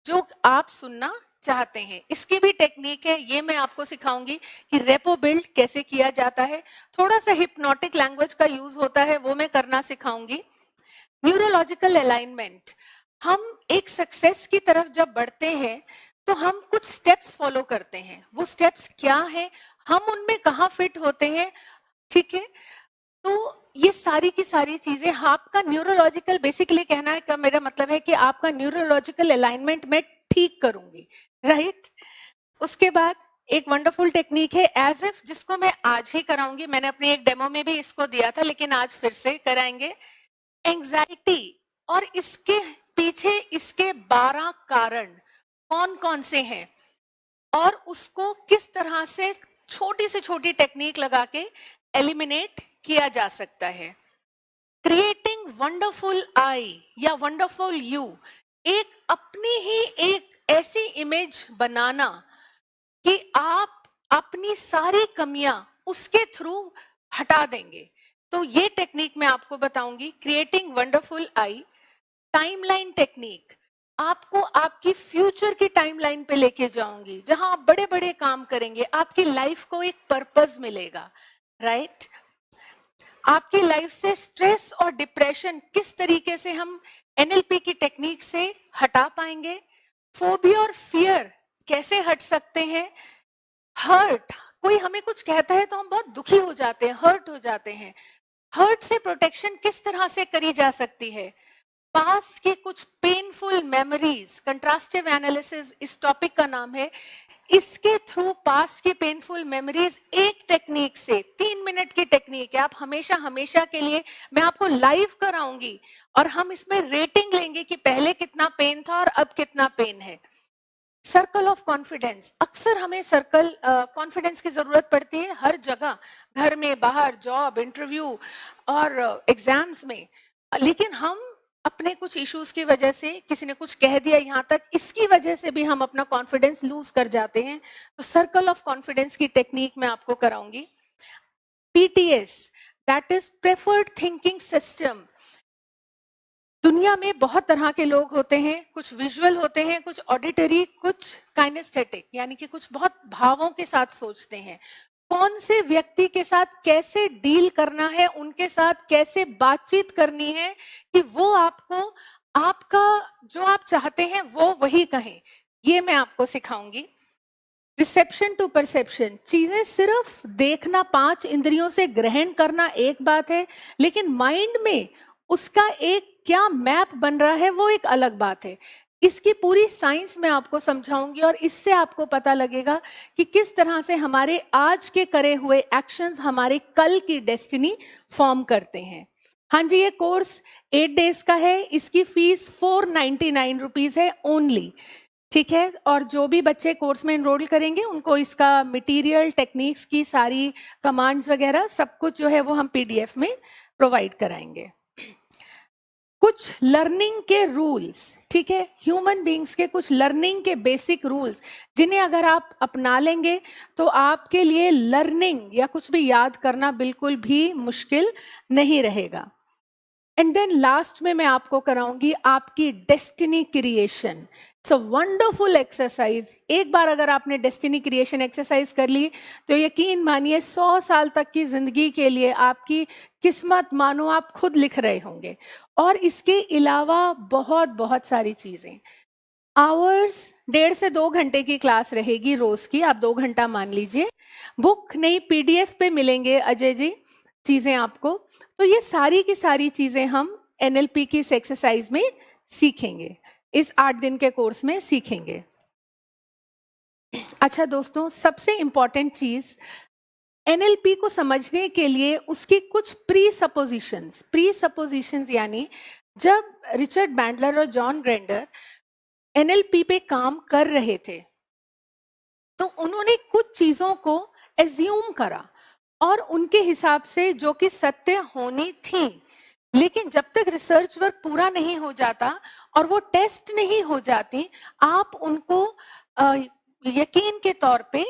जो आप सुनना चाहते हैं। इसकी भी टेक्निक है, ये मैं आपको सिखाऊंगी कि रेपो बिल्ड कैसे किया जाता है। थोड़ा सा हिप्नोटिक लैंग्वेज का यूज होता है, वो मैं करना सिखाऊंगी। न्यूरोलॉजिकल अलाइनमेंट, हम एक सक्सेस की तरफ जब बढ़ते हैं तो हम कुछ स्टेप्स फॉलो करते हैं। वो स्टेप्स क्या है, हम उनमें कहाँ फिट होते हैं, ठीक है। तो ये सारी की सारी चीजें आपका न्यूरोलॉजिकल, बेसिकली कहना है का मेरा मतलब है कि आपका न्यूरोलॉजिकल अलाइनमेंट मैं ठीक करूंगी, राइट। उसके बाद एक वंडरफुल टेक्निक है एज इफ, जिसको मैं आज ही कराऊंगी। मैंने अपनी एक डेमो में भी इसको दिया था लेकिन आज फिर से कराएंगे। एंजाइटी और इसके पीछे इसके 12 कारण कौन कौन से हैं और उसको किस तरह से छोटी से छोटी टेक्निक लगा के एलिमिनेट किया जा सकता है। क्रिएटिंग क्रिएटिंग वंडरफुल आई या वंडरफुल यू, एक अपनी ही एक ऐसी इमेज बनाना कि आप अपनी सारी कमियां उसके थ्रू हटा देंगे। तो ये टेक्निक मैं आपको बताऊंगी, creating wonderful I. Timeline technique, आपको आपकी फ्यूचर की टाइमलाइन पे लेके जाऊंगी, जहां आप बड़े बड़े काम करेंगे, आपकी लाइफ को एक पर्पस मिलेगा, राइट? आपकी लाइफ से स्ट्रेस और डिप्रेशन किस तरीके से हम एनएलपी की टेक्निक से हटा पाएंगे, फोबिया और फियर कैसे हट सकते हैं, हर्ट, कोई हमें कुछ कहता है तो हम बहुत दुखी हो जाते हैं, हर्ट हो जाते हैं, हर्ट से प्रोटेक्शन किस तरह से करी जा सकती है, पास्ट के कुछ पेनफुल मेमोरीज, कंट्रास्टिव एनालिसिस इस टॉपिक का नाम है, इसके थ्रू पास्ट की पेनफुल मेमोरीज एक टेक्निक से, 3 मिनट की टेक्निक है, आप हमेशा हमेशा के लिए मैं आपको लाइव कराऊंगी और हम इसमें रेटिंग लेंगे कि पहले कितना पेन था और अब कितना पेन है। सर्कल ऑफ कॉन्फिडेंस, अक्सर हमें सर्कल कॉन्फिडेंस की जरूरत पड़ती है हर जगह, घर में, बाहर, जॉब, इंटरव्यू और एग्जाम्स में, लेकिन हम अपने कुछ इश्यूज की वजह से, किसी ने कुछ कह दिया यहाँ तक, इसकी वजह से भी हम अपना कॉन्फिडेंस लूज कर जाते हैं। तो सर्कल ऑफ कॉन्फिडेंस की टेक्निक मैं आपको कराऊंगी। PTS, that is preferred thinking system. दुनिया में बहुत तरह के लोग होते हैं, कुछ विजुअल होते हैं, कुछ ऑडिटरी, कुछ काइनेस्थेटिक, यानी कि कुछ बहुत भावों के साथ सोचते हैं। कौन से व्यक्ति के साथ कैसे डील करना है, उनके साथ कैसे बातचीत करनी है कि वो आपको आपका जो आप चाहते हैं वो वही कहें, ये मैं आपको सिखाऊंगी। रिसेप्शन टू परसेप्शन, चीजें सिर्फ देखना, 5 इंद्रियों से ग्रहण करना एक बात है, लेकिन माइंड में उसका एक क्या मैप बन रहा है वो एक अलग बात है। इसकी पूरी साइंस मैं आपको समझाऊंगी और इससे आपको पता लगेगा कि किस तरह से हमारे आज के करे हुए एक्शंस हमारे कल की डेस्टिनी फॉर्म करते हैं। हाँ जी, ये कोर्स 8 डेज का है, इसकी फीस 499 रुपीज है ओनली, ठीक है। और जो भी बच्चे कोर्स में एनरोल करेंगे उनको इसका मटेरियल, टेक्निक्स की सारी कमांड्स वगैरह सब कुछ जो है वो हम पीडीएफ में प्रोवाइड कराएंगे। कुछ लर्निंग के रूल्स, ठीक है, ह्यूमन बीइंग्स के कुछ लर्निंग के बेसिक रूल्स, जिन्हें अगर आप अपना लेंगे तो आपके लिए लर्निंग या कुछ भी याद करना बिल्कुल भी मुश्किल नहीं रहेगा। एंड देन लास्ट में मैं आपको कराऊंगी आपकी destiny creation. It's a wonderful exercise. एक बार अगर आपने डेस्टिनी क्रिएशन एक्सरसाइज कर ली तो यकीन मानिए 100 साल तक की जिंदगी के लिए आपकी किस्मत मानो आप खुद लिख रहे होंगे। और इसके अलावा बहुत बहुत सारी चीजें, आवर्स 1.5 से 2 घंटे की क्लास रहेगी रोज की, आप 2 घंटा मान लीजिए। बुक नहीं, पीडीएफ पे मिलेंगे अजय जी चीजें आपको। तो ये सारी की सारी चीजें हम एनएलपी की इस एक्सरसाइज में सीखेंगे, इस 8 दिन के कोर्स में सीखेंगे। अच्छा दोस्तों, सबसे इंपॉर्टेंट चीज एनएलपी को समझने के लिए उसकी कुछ प्री सपोजिशंस, यानी जब रिचर्ड बैंडलर और जॉन ग्रेंडर एनएलपी पे काम कर रहे थे तो उन्होंने कुछ चीजों को एज्यूम करा और उनके हिसाब से जो कि सत्य होनी थी, लेकिन जब तक रिसर्च वर्क पूरा नहीं हो जाता और वो टेस्ट नहीं हो जाती, आप उनको यकीन के तौर पे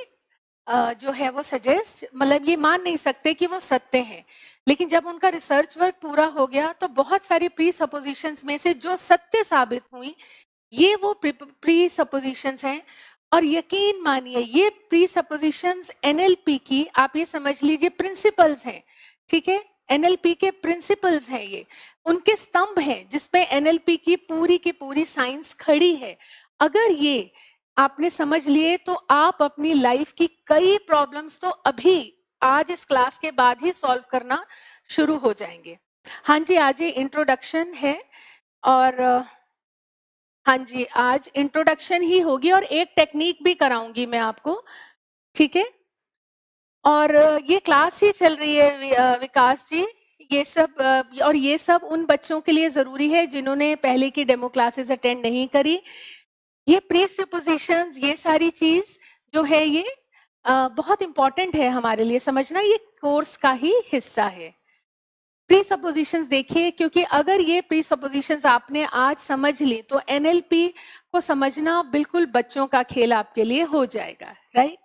जो है वो सजेस्ट, मतलब ये मान नहीं सकते कि वो सत्य है। लेकिन जब उनका रिसर्च वर्क पूरा हो गया तो बहुत सारी प्री सपोजिशंस में से जो सत्य साबित हुई, ये वो प्री सपोजिशंस हैं। और यकीन मानिए ये प्री सपोजिशंस एनएलपी की, आप ये समझ लीजिए, प्रिंसिपल्स हैं, ठीक है। एनएलपी के प्रिंसिपल्स हैं, ये उनके स्तंभ हैं जिसपे एनएलपी की पूरी साइंस खड़ी है। अगर ये आपने समझ लिए तो आप अपनी लाइफ की कई प्रॉब्लम्स तो अभी आज इस क्लास के बाद ही सॉल्व करना शुरू हो जाएंगे। हाँ जी, आज ये इंट्रोडक्शन है और हाँ जी, आज इंट्रोडक्शन ही होगी और एक टेक्निक भी कराऊंगी मैं आपको, ठीक है। और ये क्लास ही चल रही है विकास जी, ये सब और ये सब उन बच्चों के लिए जरूरी है जिन्होंने पहले की डेमो क्लासेस अटेंड नहीं करी। ये प्रीसपोजिशंस, ये सारी चीज जो है ये बहुत इंपॉर्टेंट है हमारे लिए समझना, ये कोर्स का ही हिस्सा है। प्री सपोजिशंस देखिए, क्योंकि अगर ये प्री सपोजिशंस आपने आज समझ ली तो एनएलपी को समझना बिल्कुल बच्चों का खेल आपके लिए हो जाएगा, राइट?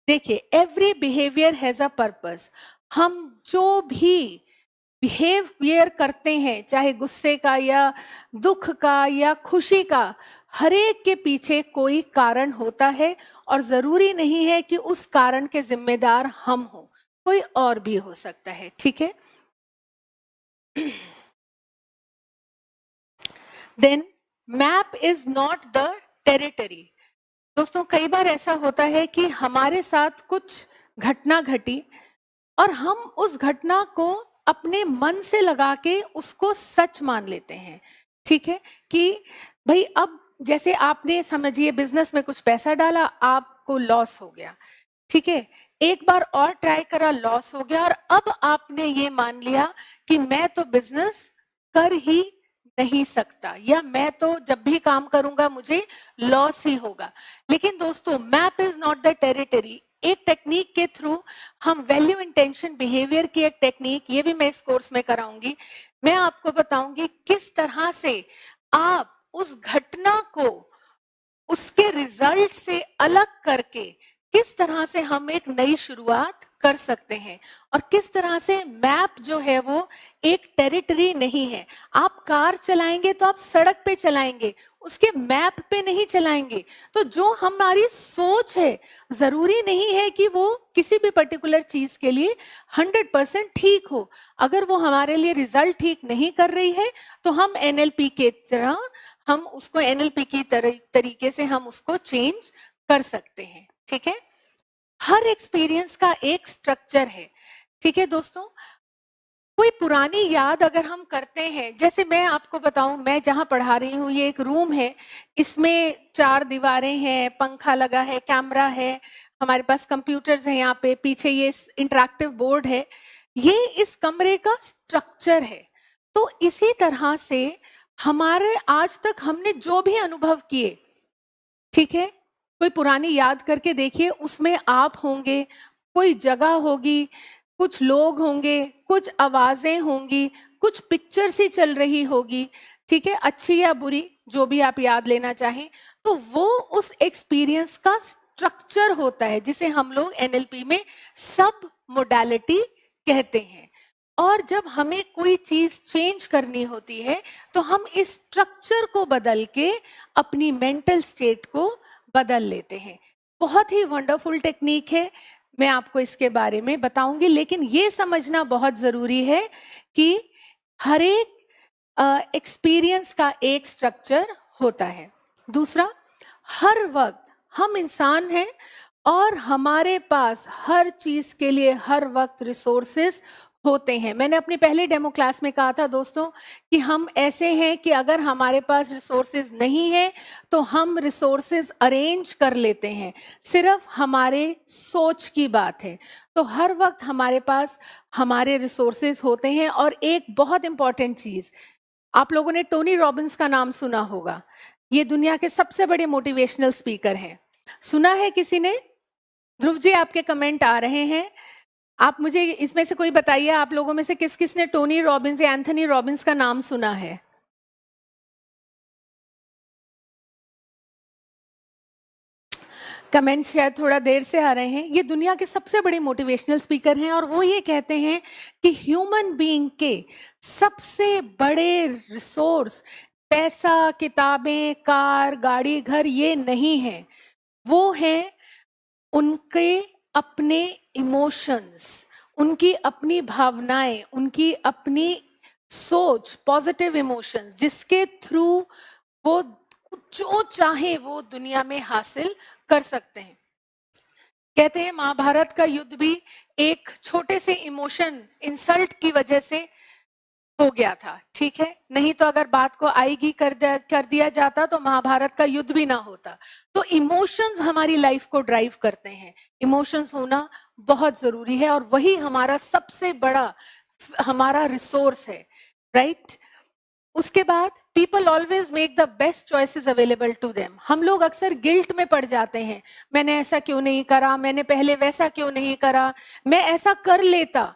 देखिए, every behaviour has a purpose. हम जो भी बिहेवियर करते हैं, चाहे गुस्से का या दुख का या खुशी का, हर एक के पीछे कोई कारण होता है और जरूरी नहीं है कि उस कारण के जिम्मेदार हम हो, कोई और भी हो सकता है, ठीक है? Then map is not the territory. दोस्तों, कई बार ऐसा होता है कि हमारे साथ कुछ घटना घटी और हम उस घटना को अपने मन से लगा के उसको सच मान लेते हैं, ठीक है? कि भाई अब जैसे आपने समझिए बिजनेस में कुछ पैसा डाला, आपको लॉस हो गया, ठीक है? एक बार और ट्राई करा, लॉस हो गया, और अब आपने ये मान लिया कि मैं तो बिजनेस कर ही नहीं सकता, या मैं तो जब भी काम करूंगा मुझे लॉस ही होगा। लेकिन दोस्तों, map is not the territory. एक टेक्निक के थ्रू हम वैल्यू इंटेंशन बिहेवियर की एक टेक्निक, ये भी मैं इस कोर्स में कराऊंगी, मैं आपको बताऊंगी किस तरह से आप उस घटना को उसके रिजल्ट से अलग करके किस तरह से हम एक नई शुरुआत कर सकते हैं, और किस तरह से मैप जो है वो एक टेरिटरी नहीं है। आप कार चलाएंगे तो आप सड़क पे चलाएंगे, उसके मैप पे नहीं चलाएंगे। तो जो हमारी सोच है, जरूरी नहीं है कि वो किसी भी पर्टिकुलर चीज के लिए 100% ठीक हो। अगर वो हमारे लिए रिजल्ट ठीक नहीं कर रही है तो हम एनएलपी के तरह हम उसको एनएलपी की तरीके से हम उसको चेंज कर सकते हैं, ठीक है? हर एक्सपीरियंस का एक स्ट्रक्चर है, ठीक है दोस्तों? कोई पुरानी याद अगर हम करते हैं, जैसे मैं आपको बताऊं, मैं जहां पढ़ा रही हूँ ये एक रूम है, इसमें 4 दीवारें हैं, पंखा लगा है, कैमरा है, हमारे पास कंप्यूटर्स हैं, यहाँ पे पीछे ये इंटरैक्टिव बोर्ड है, ये इस कमरे का स्ट्रक्चर है। तो इसी तरह से हमारे आज तक हमने जो भी अनुभव किए, ठीक है, कोई पुरानी याद करके देखिए, उसमें आप होंगे, कोई जगह होगी, कुछ लोग होंगे, कुछ आवाजें होंगी, कुछ पिक्चर्स ही चल रही होगी, ठीक है, अच्छी या बुरी, जो भी आप याद लेना चाहें। तो वो उस एक्सपीरियंस का स्ट्रक्चर होता है, जिसे हम लोग एनएलपी में सब मोडालिटी कहते हैं। और जब हमें कोई चीज चेंज करनी होती है तो हम इस स्ट्रक्चर को बदल के अपनी मेंटल स्टेट को बदल लेते हैं। बहुत ही वंडरफुल टेक्निक है, मैं आपको इसके बारे में बताऊंगी, लेकिन ये समझना बहुत जरूरी है कि हर एक एक्सपीरियंस का एक स्ट्रक्चर होता है। दूसरा, हर वक्त हम इंसान हैं और हमारे पास हर चीज के लिए हर वक्त रिसोर्सेस होते हैं। मैंने अपनी पहले डेमो क्लास में कहा था दोस्तों कि हम ऐसे हैं कि अगर हमारे पास रिसोर्सेज नहीं है तो हम रिसोर्सेज अरेंज कर लेते हैं, सिर्फ हमारे सोच की बात है। तो हर वक्त हमारे पास हमारे रिसोर्सेज होते हैं। और एक बहुत इंपॉर्टेंट चीज, आप लोगों ने टोनी रॉबिन्स का नाम सुना होगा, ये दुनिया के सबसे बड़े मोटिवेशनल स्पीकर हैं। सुना है किसी ने? ध्रुव जी, आपके कमेंट आ रहे हैं, आप मुझे इसमें से कोई बताइए, आप लोगों में से किस किस ने टोनी रॉबिन्स या एंथनी रॉबिन्स का नाम सुना है? कमेंट्स शायद थोड़ा देर से आ रहे हैं। ये दुनिया के सबसे बड़े मोटिवेशनल स्पीकर हैं और वो ये कहते हैं कि ह्यूमन बीइंग के सबसे बड़े रिसोर्स पैसा, किताबें, कार, गाड़ी, घर ये नहीं है, वो है उनके अपने इमोशंस, उनकी अपनी भावनाएं, उनकी अपनी सोच, पॉजिटिव इमोशंस, जिसके थ्रू वो जो चाहे वो दुनिया में हासिल कर सकते हैं। कहते हैं महाभारत का युद्ध भी एक छोटे से इमोशन, इंसल्ट की वजह से हो गया था, ठीक है? नहीं तो अगर बात को आएगी कर दिया जाता तो महाभारत का युद्ध भी ना होता। तो इमोशंस हमारी लाइफ को ड्राइव करते हैं, इमोशंस होना बहुत जरूरी है और वही हमारा सबसे बड़ा हमारा रिसोर्स है, राइट? उसके बाद people always make the best choices available to them. हम लोग अक्सर गिल्ट में पड़ जाते हैं, मैंने ऐसा क्यों नहीं करा, मैंने पहले वैसा क्यों नहीं करा, मैं ऐसा कर लेता,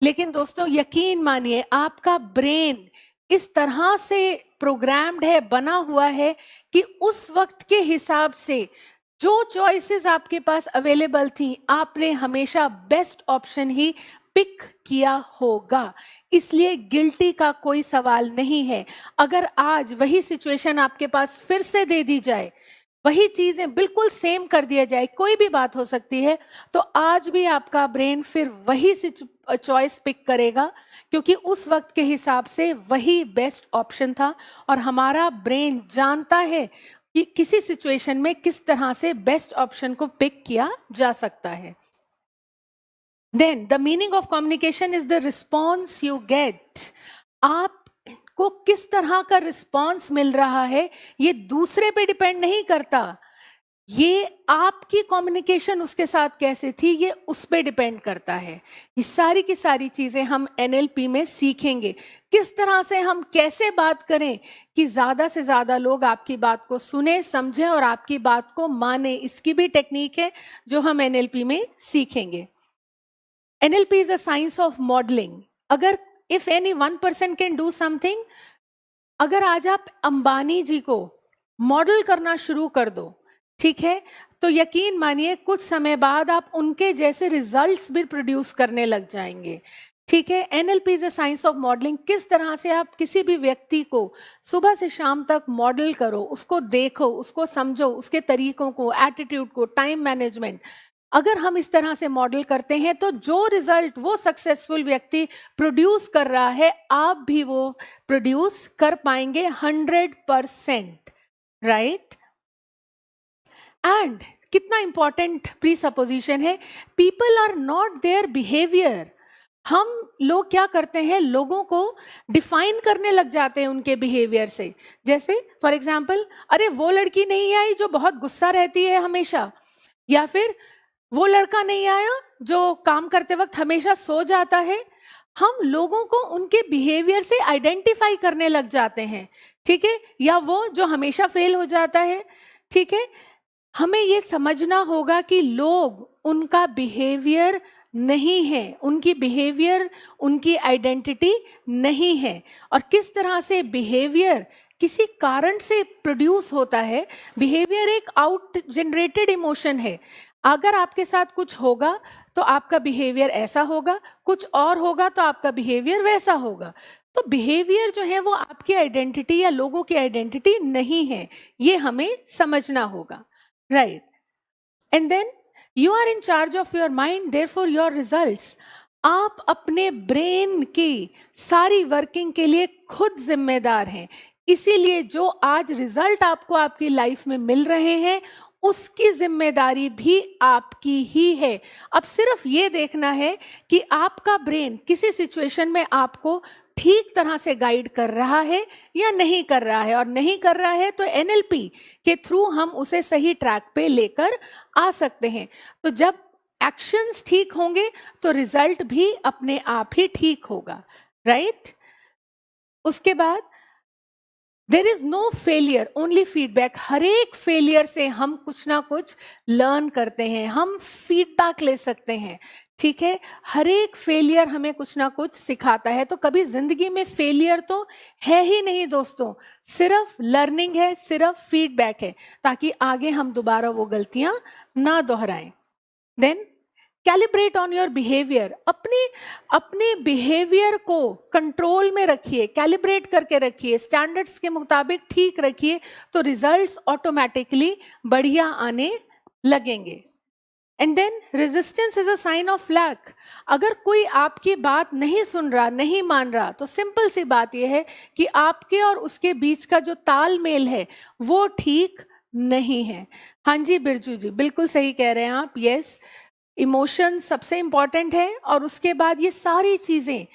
लेकिन दोस्तों यकीन मानिए आपका ब्रेन इस तरह से प्रोग्राम्ड है, बना हुआ है कि उस वक्त के हिसाब से जो चॉइसेस आपके पास अवेलेबल थी, आपने हमेशा बेस्ट ऑप्शन ही पिक किया होगा। इसलिए गिल्टी का कोई सवाल नहीं है। अगर आज वही सिचुएशन आपके पास फिर से दे दी जाए, वही चीजें बिल्कुल सेम कर दिया जाए, कोई भी बात हो सकती है, तो आज भी आपका ब्रेन फिर वही चॉइस पिक करेगा, क्योंकि उस वक्त के हिसाब से वही बेस्ट ऑप्शन था। और हमारा ब्रेन जानता है कि किसी सिचुएशन में किस तरह से बेस्ट ऑप्शन को पिक किया जा सकता है। Then the meaning of communication is the response you get. आपको किस तरह का रिस्पॉन्स मिल रहा है ये दूसरे पे डिपेंड नहीं करता, ये आपकी कम्युनिकेशन उसके साथ कैसे थी ये उस पे डिपेंड करता है। ये सारी की सारी चीजें हम NLP में सीखेंगे, किस तरह से हम कैसे बात करें कि ज्यादा से ज्यादा लोग आपकी बात को सुने, समझें और आपकी बात को माने। इसकी भी टेक्निक है जो हम NLP में सीखेंगे। NLP is a science of modeling. अगर if any one person can do something, अगर आज आप अंबानी जी को मॉडल करना शुरू कर दो, ठीक है, तो यकीन मानिए कुछ समय बाद आप उनके जैसे रिजल्ट्स भी प्रोड्यूस करने लग जाएंगे। ठीक है, NLP is a science of modelling. किस तरह से आप किसी भी व्यक्ति को सुबह से शाम तक मॉडल करो, उसको देखो, उसको समझो, उसके तरीकों को, एटीट्यूड को, टाइम मैनेजमेंट, अगर हम इस तरह से मॉडल करते हैं तो जो रिजल्ट वो सक्सेसफुल व्यक्ति प्रोड्यूस कर रहा है, आप भी वो प्रोड्यूस कर पाएंगे 100%, राइट। एंड कितना इंपॉर्टेंट प्री सपोजिशन है, people are not their behaviour. हम लोग क्या करते हैं, लोगों को डिफाइन करने लग जाते हैं उनके बिहेवियर से। जैसे फॉर एग्जाम्पल, अरे वो लड़की नहीं आई जो बहुत गुस्सा रहती है हमेशा, या फिर वो लड़का नहीं आया जो काम करते वक्त हमेशा सो जाता है। हम लोगों को उनके बिहेवियर से आइडेंटिफाई करने लग जाते हैं, ठीक है, या वो जो हमेशा फेल हो जाता है, ठीक है। हमें ये समझना होगा कि लोग उनका बिहेवियर नहीं है, उनकी बिहेवियर उनकी आइडेंटिटी नहीं है। और किस तरह से बिहेवियर किसी कारण से प्रोड्यूस होता है। बिहेवियर एक आउट जनरेटेड इमोशन है। अगर आपके साथ कुछ होगा तो आपका बिहेवियर ऐसा होगा, कुछ और होगा तो आपका बिहेवियर वैसा होगा। तो बिहेवियर जो है वो आपकी आइडेंटिटी या लोगों की आइडेंटिटी नहीं है, ये हमें समझना होगा, right. And then you are in charge of your mind, therefore your results. आप अपने ब्रेन की सारी वर्किंग के लिए खुद जिम्मेदार हैं। इसीलिए जो आज रिजल्ट आपको आपकी लाइफ में मिल रहे हैं उसकी जिम्मेदारी भी आपकी ही है। अब सिर्फ ये देखना है कि आपका ब्रेन किसी सिचुएशन में आपको ठीक तरह से गाइड कर रहा है या नहीं कर रहा है, और नहीं कर रहा है तो NLP के थ्रू हम उसे सही ट्रैक पे लेकर आ सकते हैं। तो जब एक्शंस ठीक होंगे तो रिजल्ट भी अपने आप ही ठीक होगा, राइट। उसके बाद there is no failure, only feedback. हर एक फेलियर से हम कुछ ना कुछ लर्न करते हैं, हम फीडबैक ले सकते हैं, ठीक है। हर एक फेलियर हमें कुछ ना कुछ सिखाता है। तो कभी जिंदगी में फेलियर तो है ही नहीं दोस्तों, सिर्फ लर्निंग है, सिर्फ फीडबैक है, ताकि आगे हम दोबारा वो गलतियां ना दोहराएं। Then calibrate on your behaviour. अपने बिहेवियर को कंट्रोल में रखिए, कैलिब्रेट करके रखिए, स्टैंडर्ड्स के मुताबिक ठीक रखिए, तो रिजल्ट्स ऑटोमेटिकली बढ़िया आने लगेंगे। And then resistance is a sign of lack. अगर कोई आपकी बात नहीं सुन रहा, नहीं मान रहा, तो सिंपल सी बात यह है कि आपके और उसके बीच का जो तालमेल है वो ठीक नहीं है। हाँ जी बिरजू जी, बिल्कुल सही कह रहे हैं आप। यस, इमोशन सबसे इंपॉर्टेंट है और उसके बाद ये सारी चीजें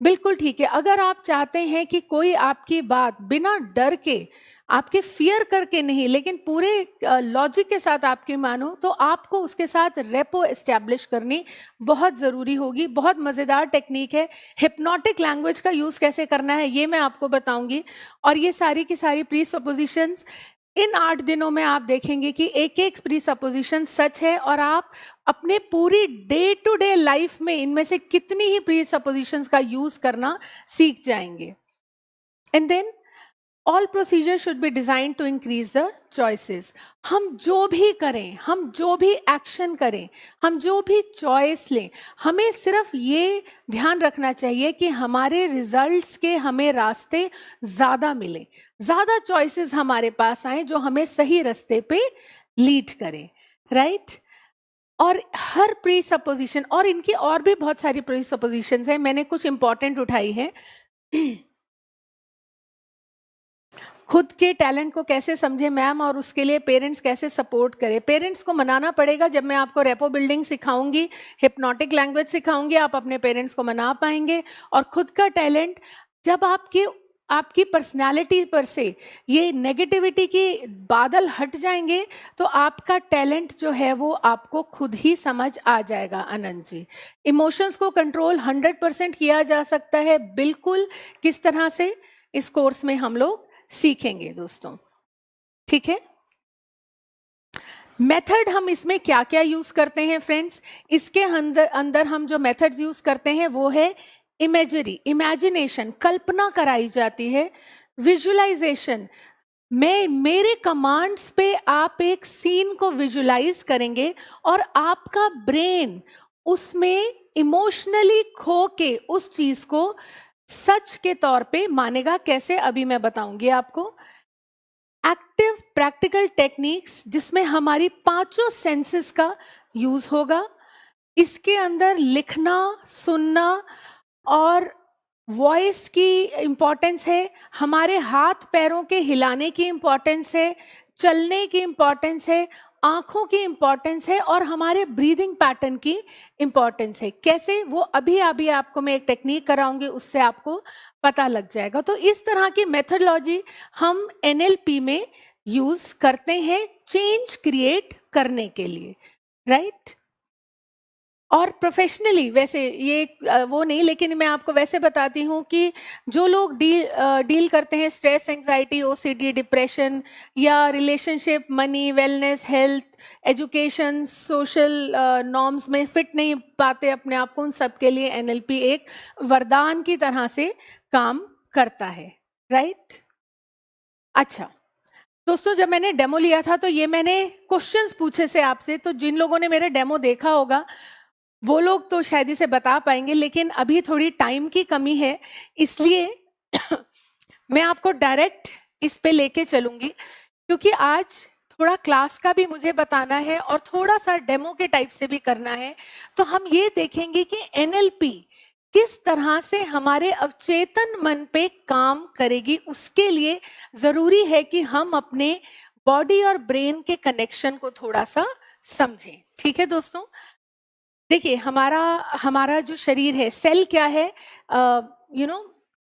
बिल्कुल ठीक है। अगर आप चाहते हैं कि कोई आपकी बात बिना डर के, आपके फियर करके नहीं, लेकिन पूरे लॉजिक के साथ आपकी मानो, तो आपको उसके साथ रेपो एस्टैब्लिश करनी बहुत ज़रूरी होगी। बहुत मज़ेदार टेक्निक है, हिप्नोटिक लैंग्वेज का यूज़ कैसे करना है ये मैं आपको बताऊंगी। और ये सारी की सारी प्री सपोजिशंस इन 8 दिनों में आप देखेंगे कि एक एक प्री सपोजिशन सच है और आप अपने पूरी डे टू डे लाइफ में इनमें से कितनी ही प्री सपोजिशंस का यूज करना सीख जाएंगे. And then all procedure should be design to increase the choices. हम जो भी करें, हम जो भी एक्शन करें, हम जो भी चॉइस लें, हमें सिर्फ ये ध्यान रखना चाहिए कि हमारे रिजल्ट्स के हमें रास्ते ज़्यादा मिलें, ज़्यादा चॉइसेस हमारे पास आए जो हमें सही रास्ते पे लीड करें, राइट? और हर प्री सपोजिशन, और इनकी और भी बहुत सारी प्री सपोजिशंस हैं, मैंने कुछ इंपॉर्टेंट उठाई है. खुद के टैलेंट को कैसे समझे मैम, और उसके लिए पेरेंट्स कैसे सपोर्ट करें. पेरेंट्स को मनाना पड़ेगा. जब मैं आपको रेपो बिल्डिंग सिखाऊंगी, हिप्नोटिक लैंग्वेज सिखाऊंगी, आप अपने पेरेंट्स को मना पाएंगे. और खुद का टैलेंट, जब आपकी पर्सनालिटी पर से ये नेगेटिविटी की बादल हट जाएंगे तो आपका टैलेंट जो है वो आपको खुद ही समझ आ जाएगा. आनंद जी, इमोशंस को कंट्रोल 100% किया जा सकता है. बिल्कुल. किस तरह से, इस कोर्स में हम लोग सीखेंगे दोस्तों. ठीक है. मेथड हम इसमें क्या क्या यूज करते हैं फ्रेंड्स? इसके अंदर हम जो मेथड्स यूज करते हैं वो है इमेजरी, इमेजिनेशन, कल्पना कराई जाती है. विजुअलाइजेशन, मेरे कमांड्स पे आप एक सीन को विजुअलाइज करेंगे और आपका ब्रेन उसमें इमोशनली खो के उस चीज को सच के तौर पे मानेगा. कैसे, अभी मैं बताऊंगी आपको. एक्टिव प्रैक्टिकल टेक्निक्स जिसमें हमारी 5 सेंसेस का यूज होगा. इसके अंदर लिखना, सुनना और वॉइस की इंपॉर्टेंस है, हमारे हाथ पैरों के हिलाने की इंपॉर्टेंस है, चलने की इंपॉर्टेंस है, आंखों की इंपॉर्टेंस है और हमारे ब्रीदिंग पैटर्न की इंपॉर्टेंस है. कैसे, वो अभी आपको मैं एक टेक्निक कराऊंगी, उससे आपको पता लग जाएगा. तो इस तरह की मेथडोलॉजी हम एनएलपी में यूज करते हैं चेंज क्रिएट करने के लिए, राइट? और प्रोफेशनली वैसे ये वो नहीं, लेकिन मैं आपको वैसे बताती हूँ कि जो लोग डील करते हैं स्ट्रेस, एंजाइटी, ओसीडी, डिप्रेशन या relationship, money, wellness, health, education, social norms में फिट नहीं पाते अपने आप को, उन सब के लिए एनएलपी एक वरदान की तरह से काम करता है, राइट? अच्छा दोस्तों, जब मैंने डेमो लिया था तो ये मैंने क्वेश्चंस पूछे से आपसे, तो जिन लोगों ने मेरे डेमो देखा होगा वो लोग तो शायद इसे बता पाएंगे, लेकिन अभी थोड़ी टाइम की कमी है, इसलिए मैं आपको डायरेक्ट इस पे लेके चलूंगी, क्योंकि आज थोड़ा क्लास का भी मुझे बताना है और थोड़ा सा डेमो के टाइप से भी करना है. तो हम ये देखेंगे कि एनएलपी किस तरह से हमारे अवचेतन मन पे काम करेगी. उसके लिए जरूरी है कि हम अपने बॉडी और ब्रेन के कनेक्शन को थोड़ा सा समझें. ठीक है दोस्तों, देखिए हमारा जो शरीर है, सेल क्या है,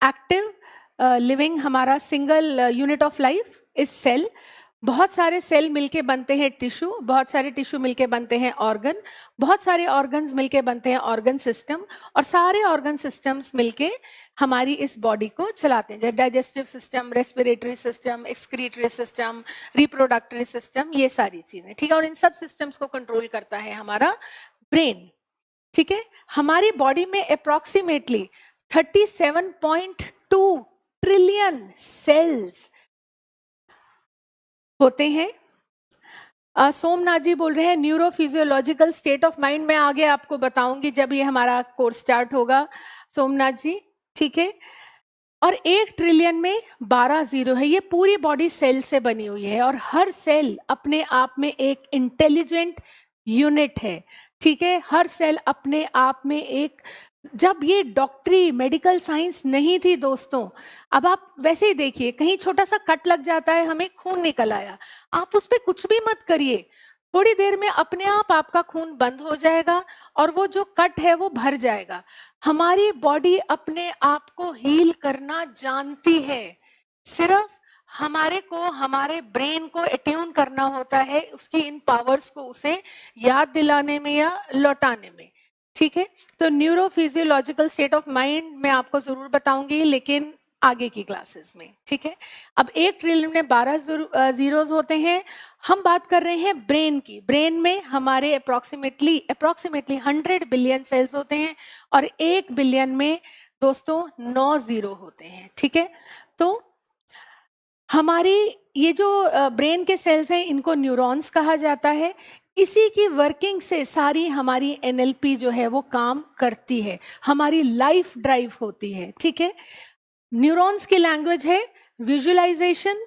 एक्टिव लिविंग हमारा single unit of life is cell. बहुत सारे सेल मिलके बनते हैं टिश्यू, बहुत सारे टिश्यू मिलके बनते हैं ऑर्गन, बहुत सारे ऑर्गन्स मिलके बनते हैं ऑर्गन सिस्टम, और सारे ऑर्गन सिस्टम्स मिलके हमारी इस बॉडी को चलाते हैं, जैसे digestive system, respiratory system, excretory system, reproductive system, ये सारी चीजें. ठीक है. और इन सब सिस्टम्स को कंट्रोल करता है हमारा ब्रेन. ठीक है. हमारी बॉडी में अप्रोक्सीमेटली 37.2 ट्रिलियन सेल्स होते हैं. सोमनाथ जी बोल रहे हैं न्यूरोफिजियोलॉजिकल स्टेट ऑफ माइंड, मैं आगे आपको बताऊंगी जब ये हमारा कोर्स स्टार्ट होगा सोमनाथ जी. ठीक है. और 1 ट्रिलियन में 12 जीरो है. ये पूरी बॉडी सेल से बनी हुई है और हर सेल अपने आप में एक इंटेलिजेंट यूनिट है. ठीक है. हर सेल अपने आप में एक, जब ये डॉक्टरी मेडिकल साइंस नहीं थी दोस्तों, अब आप वैसे ही देखिए, कहीं छोटा सा कट लग जाता है, हमें खून निकल आया, आप उस पर कुछ भी मत करिए, थोड़ी देर में अपने आप आपका खून बंद हो जाएगा और वो जो कट है वो भर जाएगा. हमारी बॉडी अपने आप को हील करना जानती है. सिर्फ हमारे को हमारे ब्रेन को अट्यून करना होता है उसकी इन पावर्स को उसे याद दिलाने में या लौटाने में. ठीक है. तो न्यूरोफिजियोलॉजिकल स्टेट ऑफ माइंड मैं आपको जरूर बताऊंगी, लेकिन आगे की क्लासेस में, ठीक है। अब 1 ट्रिलियन में 12 जीरोस होते हैं। हम बात कर रहे हैं ब्रेन की। ब्रेन में हमारे अप्रोक्सीमेटली 100 बिलियन सेल्स होते हैं और 1 बिलियन में दोस्तों 9 जीरो होते हैं, ठीक है। तो हमारी ये जो ब्रेन के सेल्स हैं इनको न्यूरॉन्स कहा जाता है। इसी की वर्किंग से सारी हमारी एनएलपी जो है वो काम करती है, हमारी लाइफ ड्राइव होती है, ठीक है। न्यूरॉन्स की लैंग्वेज है visualisation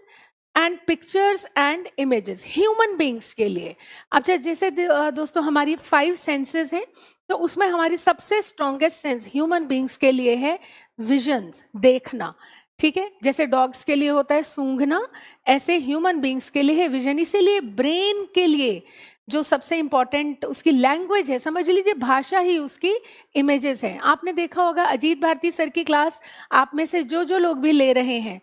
and pictures and images human beings के लिए। अब जैसे दोस्तों हमारी 5 सेंसेस हैं, तो उसमें हमारी सबसे स्ट्रॉन्गेस्ट सेंस ह्यूमन बींग्स के लिए है विजन्स, देखना, ठीक है। जैसे डॉग्स के लिए होता है सूंघना, ऐसे ह्यूमन बींग्स के लिए है विजन। इसीलिए ब्रेन के लिए जो सबसे इंपॉर्टेंट उसकी लैंग्वेज है, समझ लीजिए भाषा ही उसकी इमेजेस है। आपने देखा होगा अजीत भारती सर की क्लास, आप में से जो लोग भी ले रहे हैं,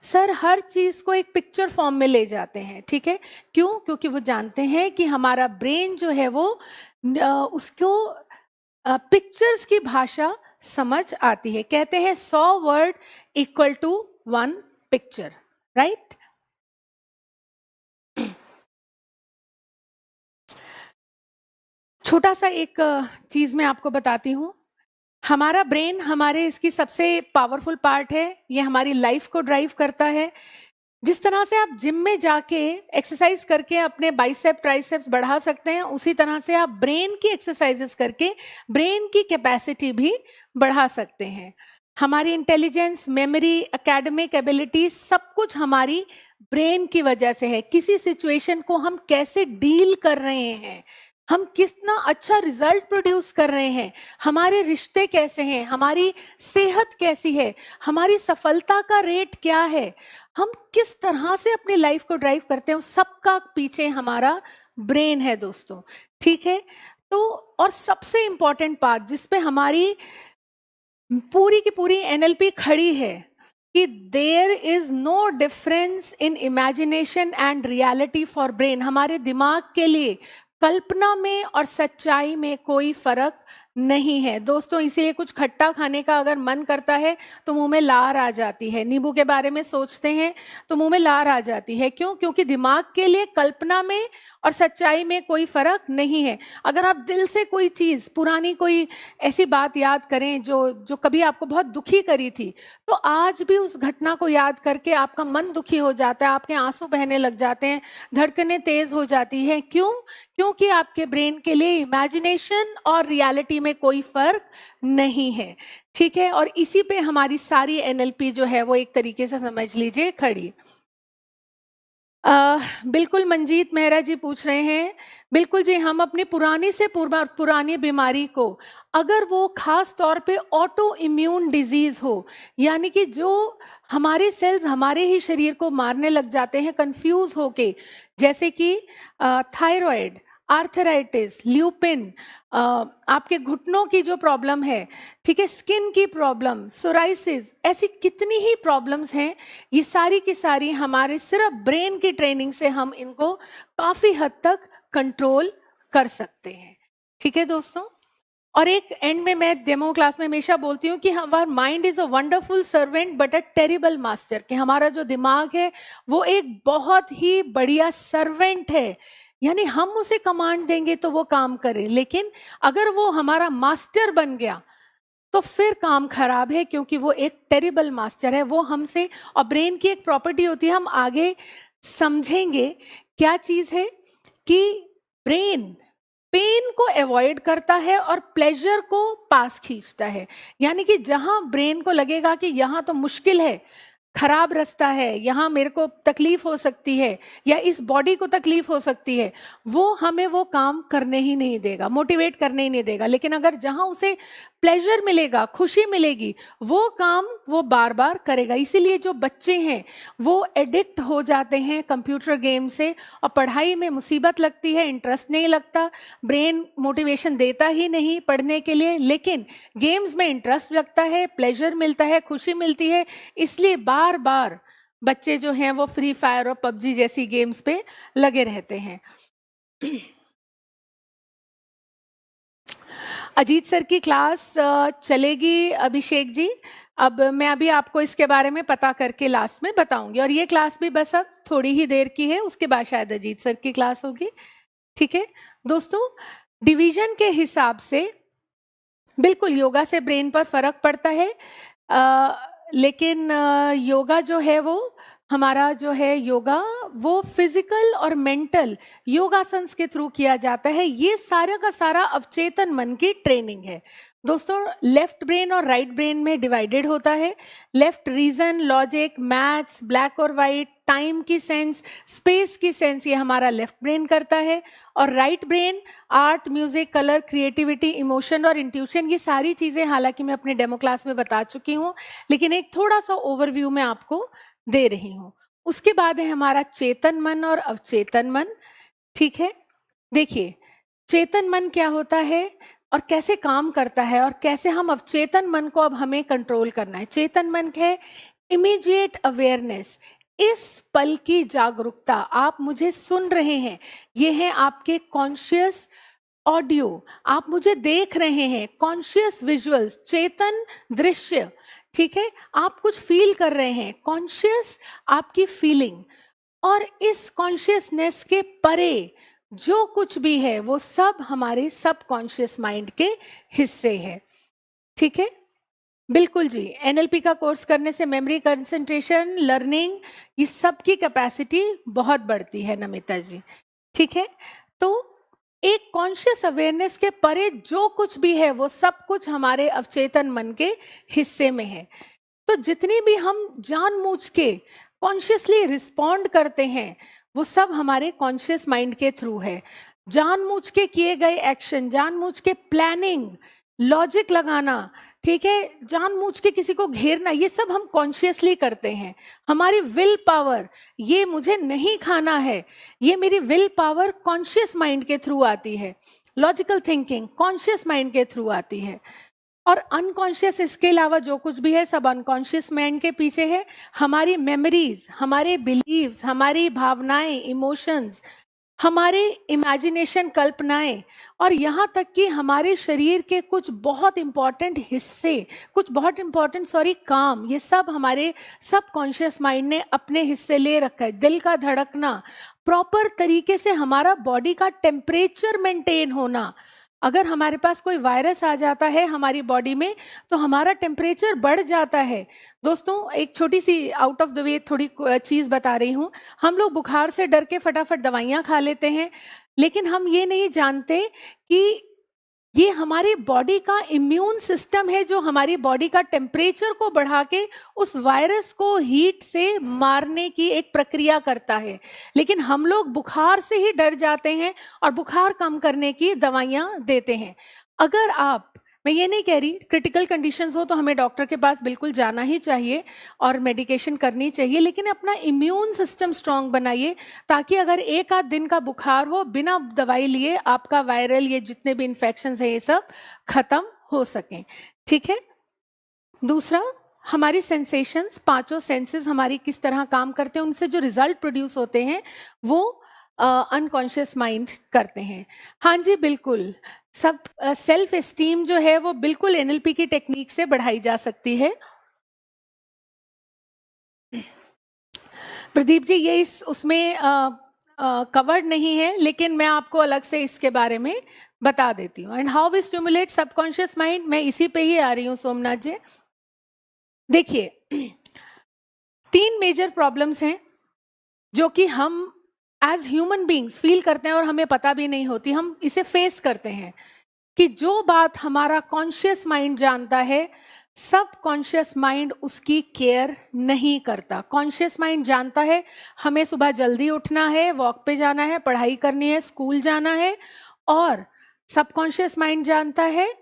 सर हर चीज को एक पिक्चर फॉर्म में ले जाते हैं, ठीक है। क्यों? क्योंकि वो जानते हैं कि हमारा ब्रेन जो है वो उसको पिक्चर्स की भाषा समझ आती है। कहते हैं 100 word equal to 1 picture, right. छोटा सा एक चीज मैं आपको बताती हूँ। हमारा ब्रेन हमारे इसकी सबसे पावरफुल पार्ट है, ये हमारी लाइफ को ड्राइव करता है। जिस तरह से आप जिम में जाके एक्सरसाइज करके अपने बाइसेप ट्राइसेप्स बढ़ा सकते हैं, उसी तरह से आप ब्रेन की एक्सरसाइजेस करके ब्रेन की कैपेसिटी भी बढ़ा सकते हैं। हमारी इंटेलिजेंस, मेमोरी, एकेडमिक एबिलिटी सब कुछ हमारी ब्रेन की वजह से है। किसी सिचुएशन को हम कैसे डील कर रहे हैं, हम कितना अच्छा रिजल्ट प्रोड्यूस कर रहे हैं, हमारे रिश्ते कैसे हैं, हमारी सेहत कैसी है, हमारी सफलता का रेट क्या है, हम किस तरह से अपनी लाइफ को ड्राइव करते हैं, उस सबका पीछे हमारा ब्रेन है दोस्तों, ठीक है। तो और सबसे इंपॉर्टेंट बात जिसपे हमारी पूरी की पूरी एनएलपी खड़ी है कि there is no difference in imagination and reality for brain. हमारे दिमाग के लिए कल्पना में और सच्चाई में कोई फर्क नहीं है दोस्तों। इसीलिए कुछ खट्टा खाने का अगर मन करता है तो मुंह में लार आ जाती है, नींबू के बारे में सोचते हैं तो मुंह में लार आ जाती है। क्यों? क्योंकि दिमाग के लिए कल्पना में और सच्चाई में कोई फर्क नहीं है। अगर आप दिल से कोई चीज, पुरानी कोई ऐसी बात याद करें जो कभी आपको बहुत दुखी करी थी, तो आज भी उस घटना को याद करके आपका मन दुखी हो जाता है, आपके आंसू बहने लग जाते हैं, धड़कनें तेज हो जाती हैं। क्यों? क्योंकि आपके ब्रेन के लिए इमेजिनेशन और रियलिटी में कोई फर्क नहीं है, ठीक है। और इसी पे हमारी सारी एनएलपी जो है वो एक तरीके से समझ लीजिए खड़ी। बिल्कुल मंजीत मेहरा जी पूछ रहे हैं, बिल्कुल जी, हम अपनी पुरानी से पुरानी बीमारी को, अगर वो खास तौर पे ऑटो इम्यून डिजीज हो, यानी कि जो हमारे सेल्स हमारे ही शरीर को मारने लग जाते हैं कंफ्यूज होके, जैसे कि थायराइड, आर्थराइटिस, ल्यूपिन, आपके घुटनों की जो प्रॉब्लम है, ठीक है, स्किन की प्रॉब्लम, सोराइसिस, ऐसी कितनी ही प्रॉब्लम्स हैं, ये सारी की सारी हमारे सिर्फ ब्रेन की ट्रेनिंग से हम इनको काफी हद तक कंट्रोल कर सकते हैं, ठीक है दोस्तों। और एक एंड में मैं डेमो क्लास में हमेशा बोलती हूँ कि हमारा mind is a wonderful servant but a terrible master, कि हमारा जो दिमाग है वो एक बहुत ही बढ़िया सर्वेंट है, यानी हम उसे कमांड देंगे तो वो काम करे, लेकिन अगर वो हमारा मास्टर बन गया तो फिर काम खराब है, क्योंकि वो एक टेरिबल मास्टर है। वो हमसे, और ब्रेन की एक प्रॉपर्टी होती है, हम आगे समझेंगे क्या चीज है, कि ब्रेन पेन को अवॉइड करता है और प्लेजर को पास खींचता है। यानी कि जहां ब्रेन को लगेगा कि यहां तो मुश्किल है, खराब रास्ता है, यहाँ मेरे को तकलीफ हो सकती है या इस बॉडी को तकलीफ हो सकती है, वो हमें वो काम करने ही नहीं देगा, मोटिवेट करने ही नहीं देगा। लेकिन अगर जहाँ उसे प्लेजर मिलेगा, खुशी मिलेगी, वो काम वो बार बार करेगा। इसीलिए जो बच्चे हैं वो एडिक्ट हो जाते हैं कंप्यूटर गेम से, और पढ़ाई में मुसीबत लगती है, इंटरेस्ट नहीं लगता, ब्रेन मोटिवेशन देता ही नहीं पढ़ने के लिए, लेकिन गेम्स में इंटरेस्ट लगता है, प्लेजर मिलता है, खुशी मिलती है, इसलिए बार बार बच्चे जो हैं वो फ्री फायर और पबजी जैसी गेम्स पे लगे रहते हैं। अजीत सर की क्लास चलेगी अभिषेक जी। अब मैं अभी आपको इसके बारे में पता करके लास्ट में बताऊंगी, और ये क्लास भी बस अब थोड़ी ही देर की है, उसके बाद शायद अजीत सर की क्लास होगी। ठीक है दोस्तों, डिवीजन के हिसाब से बिल्कुल योगा से ब्रेन पर फर्क पड़ता है, लेकिन योगा जो है वो हमारा जो है योगा वो फिजिकल और मेंटल योगासन्स के थ्रू किया जाता है। ये सारा का सारा अवचेतन मन की ट्रेनिंग है दोस्तों। लेफ्ट ब्रेन और राइट ब्रेन में डिवाइडेड होता है। Left reason, logic, maths, black और वाइट, टाइम की सेंस, स्पेस की सेंस, ये हमारा लेफ्ट ब्रेन करता है। और right brain art, music, colour, creativity, emotion और इंट्यूशन, ये सारी चीजें हालांकि मैं अपने डेमो क्लास में बता चुकी हूँ, लेकिन एक थोड़ा सा ओवरव्यू मैं आपको दे रही हूँ। उसके बाद है हमारा चेतन मन और अवचेतन मन। ठीक है, देखिए चेतन मन क्या होता है और कैसे काम करता है, और कैसे हम अवचेतन मन को अब हमें कंट्रोल करना है। चेतन मन है इमीडिएट अवेयरनेस, इस पल की जागरूकता। आप मुझे सुन रहे हैं, ये है आपके कॉन्शियस ऑडियो, आप मुझे देख रहे हैं, कॉन्शियस विजुअल्स, चेतन दृश्य। ठीक है, आप कुछ फील कर रहे हैं, कॉन्शियस आपकी फीलिंग। और इस कॉन्शियसनेस के परे जो कुछ भी है वो सब हमारे सबकॉन्शियस माइंड के हिस्से है। ठीक है, बिल्कुल जी। एनएलपी का कोर्स करने से मेमोरी, कंसंट्रेशन, लर्निंग, ये सब की कैपेसिटी बहुत बढ़ती है नमिता जी। ठीक है, तो एक कॉन्शियस अवेयरनेस के परे जो कुछ भी है वो सब कुछ हमारे अवचेतन मन के हिस्से में है। तो जितनी भी हम जानबूझ के कॉन्शियसली रिस्पॉन्ड करते हैं वो सब हमारे कॉन्शियस माइंड के थ्रू है। जानबूझ के किए गए एक्शन, जानबूझ के प्लानिंग, लॉजिक लगाना, ठीक है, जानबूझ के किसी को घेरना, ये सब हम कॉन्शियसली करते हैं। हमारी विल पावर, ये मुझे नहीं खाना है, ये मेरी विल पावर कॉन्शियस माइंड के थ्रू आती है। लॉजिकल थिंकिंग कॉन्शियस माइंड के थ्रू आती है। और अनकॉन्शियस, इसके अलावा जो कुछ भी है सब अनकॉन्शियस माइंड के पीछे है। हमारी मेमोरीज, हमारे बिलीव्स, हमारी भावनाएं, इमोशंस, हमारे इमेजिनेशन, कल्पनाएं, और यहाँ तक कि हमारे शरीर के कुछ बहुत इंपॉर्टेंट हिस्से, कुछ बहुत इंपॉर्टेंट काम, ये सब हमारे सबकॉन्शियस माइंड ने अपने हिस्से ले रखा है। दिल का धड़कना, प्रॉपर तरीके से हमारा बॉडी का टेम्परेचर मेंटेन होना। अगर हमारे पास कोई वायरस आ जाता है हमारी बॉडी में तो हमारा टेम्परेचर बढ़ जाता है। दोस्तों एक छोटी सी आउट ऑफ द वे थोड़ी चीज़ बता रही हूँ। हम लोग बुखार से डर के फटाफट दवाइयाँ खा लेते हैं, लेकिन हम ये नहीं जानते कि ये हमारी बॉडी का इम्यून सिस्टम है जो हमारी बॉडी का टेम्परेचर को बढ़ा के उस वायरस को हीट से मारने की एक प्रक्रिया करता है। लेकिन हम लोग बुखार से ही डर जाते हैं और बुखार कम करने की दवाइयाँ देते हैं। अगर आप, मैं ये नहीं कह रही क्रिटिकल कंडीशंस हो तो हमें डॉक्टर के पास बिल्कुल जाना ही चाहिए और मेडिकेशन करनी चाहिए, लेकिन अपना इम्यून सिस्टम स्ट्रांग बनाइए ताकि अगर एक आध दिन का बुखार हो, बिना दवाई लिए आपका वायरल, ये जितने भी इन्फेक्शंस है ये सब खत्म हो सकें। ठीक है, दूसरा हमारी सेंसेशंस, पांचों सेंसेस हमारी किस तरह काम करते हैं, उनसे जो रिजल्ट प्रोड्यूस होते हैं वो अनकॉन्शियस माइंड करते हैं। हाँ जी बिल्कुल, सब सेल्फ एस्टीम जो है वो बिल्कुल एनएलपी की टेक्निक से बढ़ाई जा सकती है। प्रदीप जी ये इस उसमें कवर्ड नहीं है, लेकिन मैं आपको अलग से इसके बारे में बता देती हूँ। And how we stimulate subconscious mind, मैं इसी पे ही आ रही हूँ सोमनाथ जी। देखिए 3 मेजर प्रॉब्लम्स हैं जो कि हम एज ह्यूमन बींग्स फील करते हैं और हमें पता भी नहीं होती, हम इसे फेस करते हैं कि जो बात हमारा कॉन्शियस माइंड जानता है सब कॉन्शियस माइंड उसकी केयर नहीं करता। कॉन्शियस माइंड जानता है हमें सुबह जल्दी उठना है, वॉक पे जाना है, पढ़ाई करनी है, स्कूल जाना है, और सबकॉन्शियस माइंड जानता है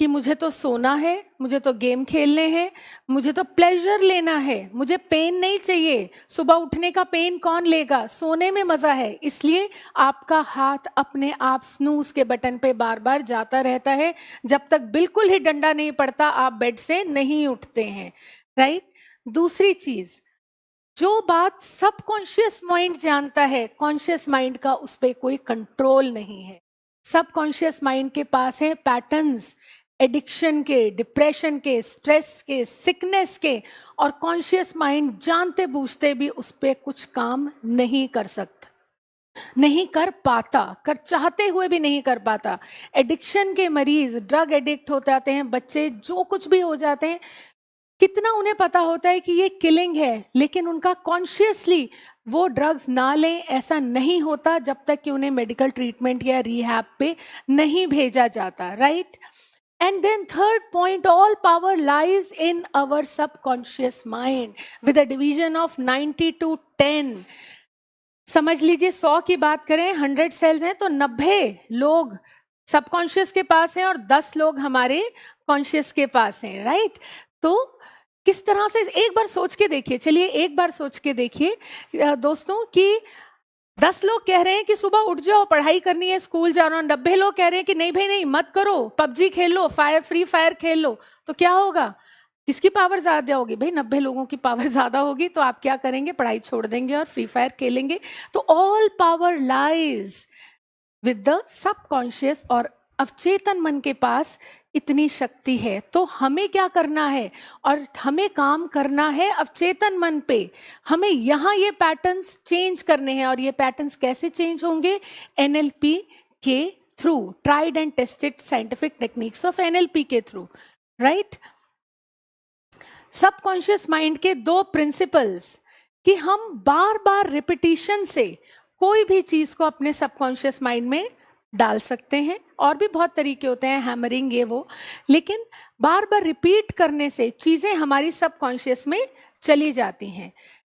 कि मुझे तो सोना है, मुझे तो गेम खेलने हैं, मुझे तो प्लेजर लेना है, मुझे पेन नहीं चाहिए। सुबह उठने का पेन कौन लेगा, सोने में मजा है। इसलिए आपका हाथ अपने आप स्नूज के बटन पे बार बार जाता रहता है, जब तक बिल्कुल ही डंडा नहीं पड़ता आप बेड से नहीं उठते हैं, राइट। दूसरी चीज, जो बात सबकॉन्शियस माइंड जानता है, कॉन्शियस माइंड का उस पर कोई कंट्रोल नहीं है। सबकॉन्शियस माइंड के पास है पैटर्न्स एडिक्शन के, डिप्रेशन के, स्ट्रेस के, सिकनेस के, और कॉन्शियस माइंड जानते बूझते भी उस पर कुछ काम नहीं कर सकता, नहीं कर पाता, कर चाहते हुए भी नहीं कर पाता। एडिक्शन के मरीज, ड्रग एडिक्ट हो जाते हैं बच्चे, जो कुछ भी हो जाते हैं, कितना उन्हें पता होता है कि ये किलिंग है, लेकिन उनका कॉन्शियसली वो ड्रग्स ना लें ऐसा नहीं होता जब तक कि उन्हें मेडिकल ट्रीटमेंट या रिहैब पे नहीं भेजा जाता, right? And then third point, all power lies in our subconscious mind with a division of 90 to 10. समझ लीजिए 100 की बात करें, 100 सेल्स हैं तो 90 लोग सबकॉन्शियस के पास हैं और 10 लोग हमारे कॉन्शियस के पास हैं, राइट? तो किस तरह से, एक बार सोच के देखिए, चलिए एक बार सोच के देखिए दोस्तों कि 10 लोग कह रहे हैं कि सुबह उठ जाओ, पढ़ाई करनी है, स्कूल जाना, 90 लोग कह रहे हैं कि नहीं भाई नहीं, मत करो, पबजी खेल लो, फ्री फायर खेल लो, तो क्या होगा? किसकी पावर ज्यादा होगी? भाई 90 लोगों की पावर ज्यादा होगी, तो आप क्या करेंगे? पढ़ाई छोड़ देंगे और फ्री फायर खेलेंगे। तो all power lies with the subconscious, और अवचेतन मन के पास इतनी शक्ति है। तो हमें क्या करना है? और हमें काम करना है अवचेतन मन पे। हमें यहाँ ये पैटर्न्स चेंज करने हैं, और ये पैटर्न्स कैसे चेंज होंगे? एनएलपी के through, tried and tested scientific techniques of NLP के थ्रू, राइट? सबकॉन्शियस माइंड के 2 प्रिंसिपल्स कि हम बार बार रिपीटिशन से कोई भी चीज को अपने सबकॉन्शियस माइंड में डाल सकते हैं, और भी बहुत तरीके होते हैं, हैमरिंग ये वो, लेकिन बार बार रिपीट करने से चीजें हमारी सबकॉन्शियस में चली जाती हैं,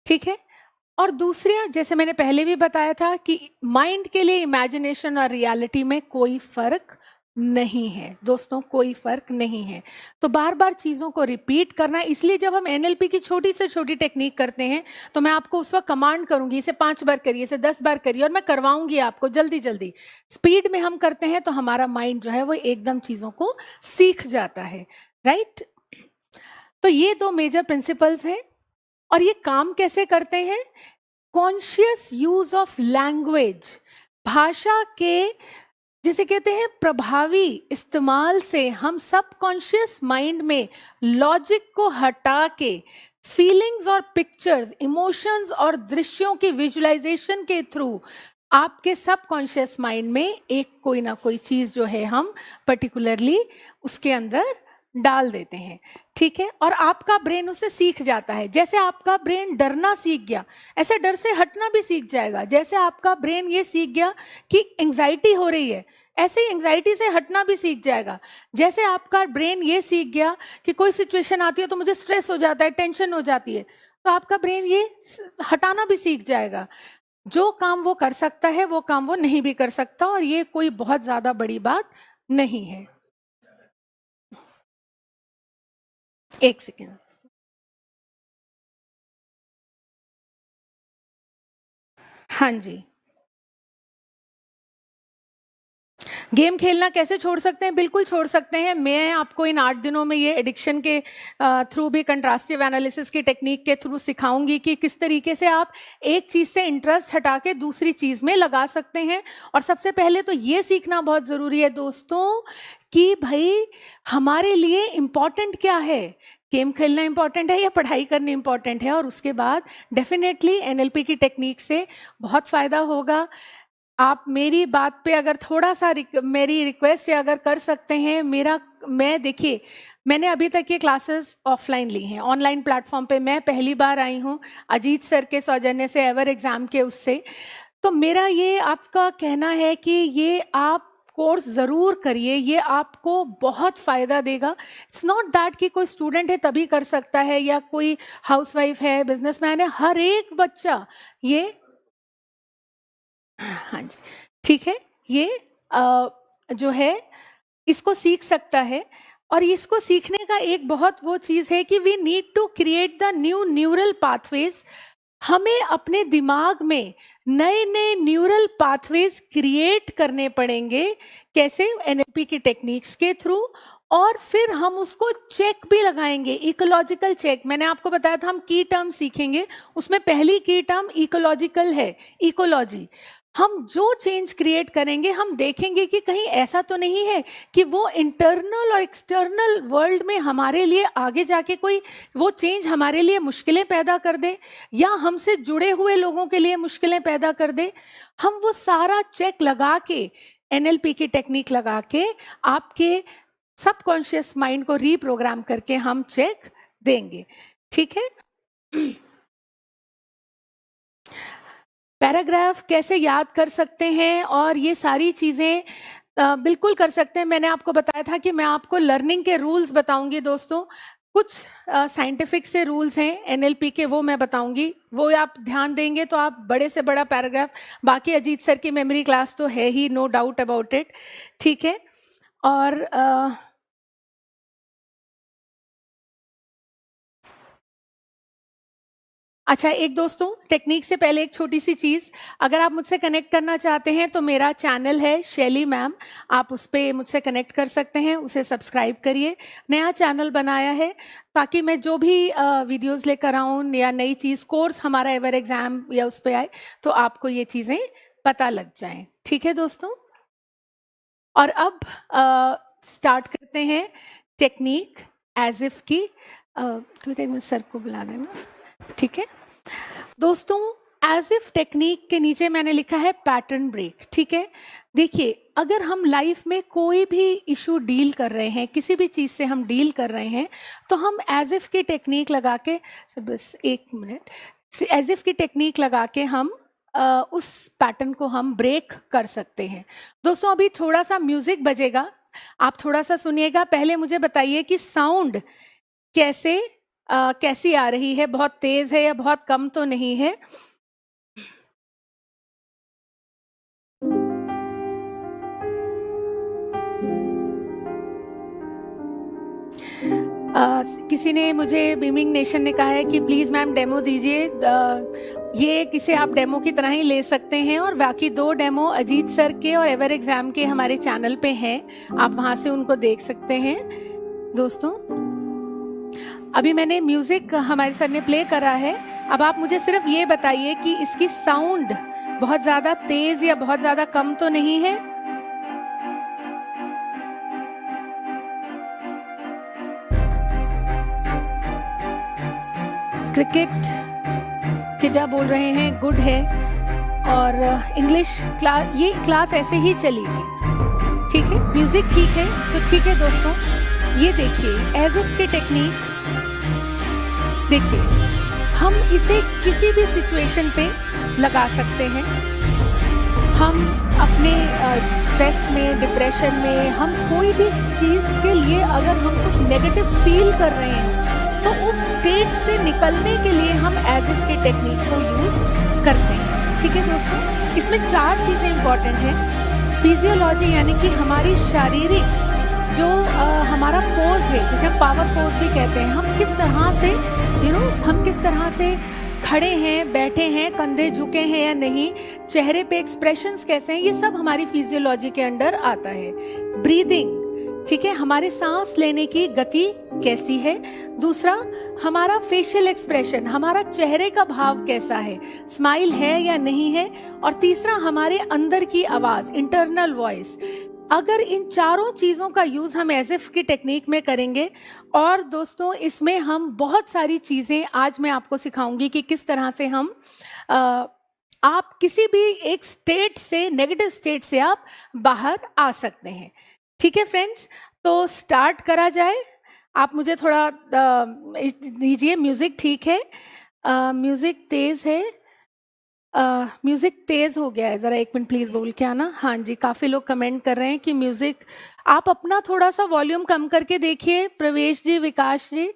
ठीक है? और दूसरा, जैसे मैंने पहले भी बताया था कि माइंड के लिए इमेजिनेशन और रियलिटी में कोई फर्क नहीं है दोस्तों, कोई फर्क नहीं है। तो बार बार चीज़ों को रिपीट करना, इसलिए जब हम एनएलपी की छोटी से छोटी टेक्निक करते हैं तो मैं आपको उस वक्त कमांड करूंगी, इसे 5 बार करिए, इसे 10 बार करिए, और मैं करवाऊंगी आपको जल्दी जल्दी। स्पीड में हम करते हैं तो हमारा माइंड जो है वो एकदम चीज़ों को सीख जाता है, राइट? तो ये 2 मेजर प्रिंसिपल्स हैं। और ये काम कैसे करते हैं? कॉन्शियस यूज ऑफ लैंग्वेज, भाषा के जिसे कहते हैं प्रभावी इस्तेमाल से हम सबकॉन्शियस माइंड में लॉजिक को हटा के फीलिंग्स और पिक्चर्स, इमोशंस और दृश्यों की विजुअलाइजेशन के थ्रू आपके सबकॉन्शियस माइंड में एक कोई ना कोई चीज जो है हम पर्टिकुलरली उसके अंदर डाल देते हैं, ठीक है? और आपका ब्रेन उसे सीख जाता है। जैसे आपका ब्रेन डरना सीख गया, ऐसे डर से हटना भी सीख जाएगा। जैसे आपका ब्रेन ये सीख गया कि एंजाइटी हो रही है, ऐसे ही एंजाइटी से हटना भी सीख जाएगा। जैसे आपका ब्रेन ये सीख गया कि कोई सिचुएशन आती है तो मुझे स्ट्रेस हो जाता है, टेंशन हो जाती है, तो आपका ब्रेन ये हटाना भी सीख जाएगा। जो काम वो कर सकता है वो काम वो नहीं भी कर सकता, और ये कोई बहुत ज्यादा बड़ी बात नहीं है। एक सेकेंड। हाँ जी, गेम खेलना कैसे छोड़ सकते हैं? बिल्कुल छोड़ सकते हैं। मैं आपको इन 8 दिनों में ये एडिक्शन के थ्रू भी कंट्रास्टिव एनालिसिस की टेक्निक के थ्रू सिखाऊंगी कि किस तरीके से आप एक चीज से इंटरेस्ट हटा के दूसरी चीज में लगा सकते हैं। और सबसे पहले तो ये सीखना बहुत जरूरी है दोस्तों कि भाई हमारे लिए इम्पोर्टेंट क्या है, गेम खेलना इम्पॉर्टेंट है या पढ़ाई करनी इम्पॉर्टेंट है। और उसके बाद डेफिनेटली एनएलपी की टेक्निक से बहुत फायदा होगा। आप मेरी बात पे अगर थोड़ा सा मेरी रिक्वेस्ट है अगर कर सकते हैं, मैं देखिए मैंने अभी तक ये क्लासेस ऑफलाइन ली हैं, ऑनलाइन प्लेटफॉर्म पे मैं पहली बार आई हूँ अजीत सर के सौजन्य से, एवर एग्जाम के उससे। तो मेरा ये आपका कहना है कि ये आप कोर्स ज़रूर करिए, ये आपको बहुत फ़ायदा देगा। इट्स नॉट दैट कि कोई स्टूडेंट है तभी कर सकता है या कोई हाउसवाइफ है, बिजनेसमैन है, हर एक बच्चा ये, हाँ जी ठीक है, ये जो है इसको सीख सकता है। और इसको सीखने का एक बहुत वो चीज़ है कि we need to create the new neural pathways. हमें अपने दिमाग में नए नए न्यूरल पाथवेज क्रिएट करने पड़ेंगे। कैसे? एनएलपी की टेक्निक्स के थ्रू। और फिर हम उसको चेक भी लगाएंगे, इकोलॉजिकल चेक। मैंने आपको बताया था हम की टर्म सीखेंगे, उसमें पहली की टर्म इकोलॉजिकल है, इकोलॉजी। हम जो चेंज क्रिएट करेंगे हम देखेंगे कि कहीं ऐसा तो नहीं है कि वो इंटरनल और एक्सटर्नल वर्ल्ड में हमारे लिए आगे जाके कोई वो चेंज हमारे लिए मुश्किलें पैदा कर दे या हमसे जुड़े हुए लोगों के लिए मुश्किलें पैदा कर दे। हम वो सारा चेक लगा के, NLP की टेक्निक लगा के आपके सबकॉन्शियस माइंड को रीप्रोग्राम करके हम चेक देंगे। ठीक है। पैराग्राफ कैसे याद कर सकते हैं और ये सारी चीज़ें बिल्कुल कर सकते हैं। मैंने आपको बताया था कि मैं आपको लर्निंग के रूल्स बताऊंगी दोस्तों। कुछ साइंटिफिक से रूल्स हैं NLP के, वो मैं बताऊंगी। वो आप ध्यान देंगे तो आप बड़े से बड़ा पैराग्राफ, बाकी अजीत सर की मेमोरी क्लास तो है ही, नो डाउट अबाउट इट। ठीक है। और अच्छा, एक दोस्तों टेक्निक से पहले एक छोटी सी चीज़, अगर आप मुझसे कनेक्ट करना चाहते हैं तो मेरा चैनल है शैली मैम, आप उस पर मुझसे कनेक्ट कर सकते हैं, उसे सब्सक्राइब करिए। नया चैनल बनाया है ताकि मैं जो भी वीडियोस लेकर आऊँ या नई चीज़, कोर्स हमारा एवर एग्जाम या उस पर आए तो आपको ये चीज़ें पता लग जाएं। ठीक है दोस्तों। और अब स्टार्ट करते हैं टेक्निक एज इफ की। सर को बुला देना। ठीक है दोस्तों, एज इफ टेक्निक के नीचे मैंने लिखा है पैटर्न ब्रेक। ठीक है। देखिए, अगर हम लाइफ में कोई भी इशू डील कर रहे हैं, किसी भी चीज़ से हम डील कर रहे हैं, तो हम एज इफ की टेक्निक लगा के, बस एक मिनट, एज इफ की टेक्निक लगा के हम उस पैटर्न को हम ब्रेक कर सकते हैं। दोस्तों अभी थोड़ा सा म्यूजिक बजेगा, आप थोड़ा सा सुनिएगा। पहले मुझे बताइए कि साउंड कैसी आ रही है, बहुत तेज है या बहुत कम तो नहीं है? किसी ने मुझे, बीमिंग नेशन ने कहा है कि प्लीज मैम डेमो दीजिए। ये किसे आप डेमो की तरह ही ले सकते हैं, और बाकी 2 डेमो अजीत सर के और एवर एग्जाम के हमारे चैनल पे हैं, आप वहां से उनको देख सकते हैं। दोस्तों अभी मैंने म्यूजिक हमारे सर ने प्ले करा है, अब आप मुझे सिर्फ ये बताइए कि इसकी साउंड बहुत ज्यादा तेज या बहुत ज्यादा कम तो नहीं है? क्रिकेट किड्डा बोल रहे हैं गुड है, और इंग्लिश क्लास, ये क्लास ऐसे ही चलेगी। ठीक है, म्यूजिक ठीक है तो ठीक है दोस्तों। ये देखिए एज इफ की टेक्निक, देखिए हम इसे किसी भी सिचुएशन पे लगा सकते हैं। हम अपने स्ट्रेस में, डिप्रेशन में, हम कोई भी चीज़ के लिए अगर हम कुछ नेगेटिव फील कर रहे हैं तो उस स्टेट से निकलने के लिए हम एज इफ की टेक्निक को यूज करते हैं। ठीक है दोस्तों, इसमें 4 चीजें इंपॉर्टेंट हैं। फिजियोलॉजी यानी कि हमारी शारीरिक जो हमारा पोज है, जिसे हम पावर पोज भी कहते हैं, हम किस तरह से हम किस तरह से खड़े हैं, बैठे हैं, कंधे झुके हैं या नहीं, चेहरे पे एक्सप्रेशंस कैसे हैं, ये सब हमारी फिजियोलॉजी के अंडर आता है। ब्रीदिंग, ठीक है, हमारे सांस लेने की गति कैसी है। दूसरा, हमारा फेशियल एक्सप्रेशन, हमारा चेहरे का भाव कैसा है, स्माइल है या नहीं है। और तीसरा, हमारे अंदर की आवाज, इंटरनल वॉइस। अगर इन 4 चीजों का यूज हम एज इफ की टेक्निक में करेंगे, और दोस्तों इसमें हम बहुत सारी चीजें आज मैं आपको सिखाऊंगी कि किस तरह से हम आप किसी भी एक स्टेट से, नेगेटिव स्टेट से आप बाहर आ सकते हैं। ठीक है फ्रेंड्स, तो स्टार्ट करा जाए। आप मुझे थोड़ा दीजिए, म्यूजिक ठीक है, म्यूजिक तेज है, म्यूजिक तेज हो गया है, जरा 1 मिनट प्लीज बोल के आना। हाँ जी, काफी लोग कमेंट कर रहे हैं कि म्यूजिक, आप अपना थोड़ा सा वॉल्यूम कम करके देखिए, प्रवेश जी, विकास जी।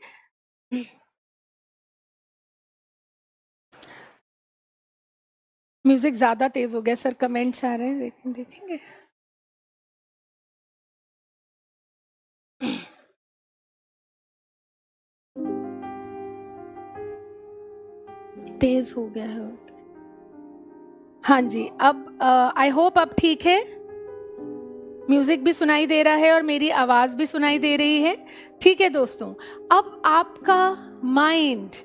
म्यूजिक ज्यादा तेज हो गया सर, कमेंट्स आ रहे हैं, देखेंगे। तेज हो गया है। हाँ जी, अब आई होप अब ठीक है, म्यूजिक भी सुनाई दे रहा है और मेरी आवाज भी सुनाई दे रही है। ठीक है दोस्तों, अब आपका माइंड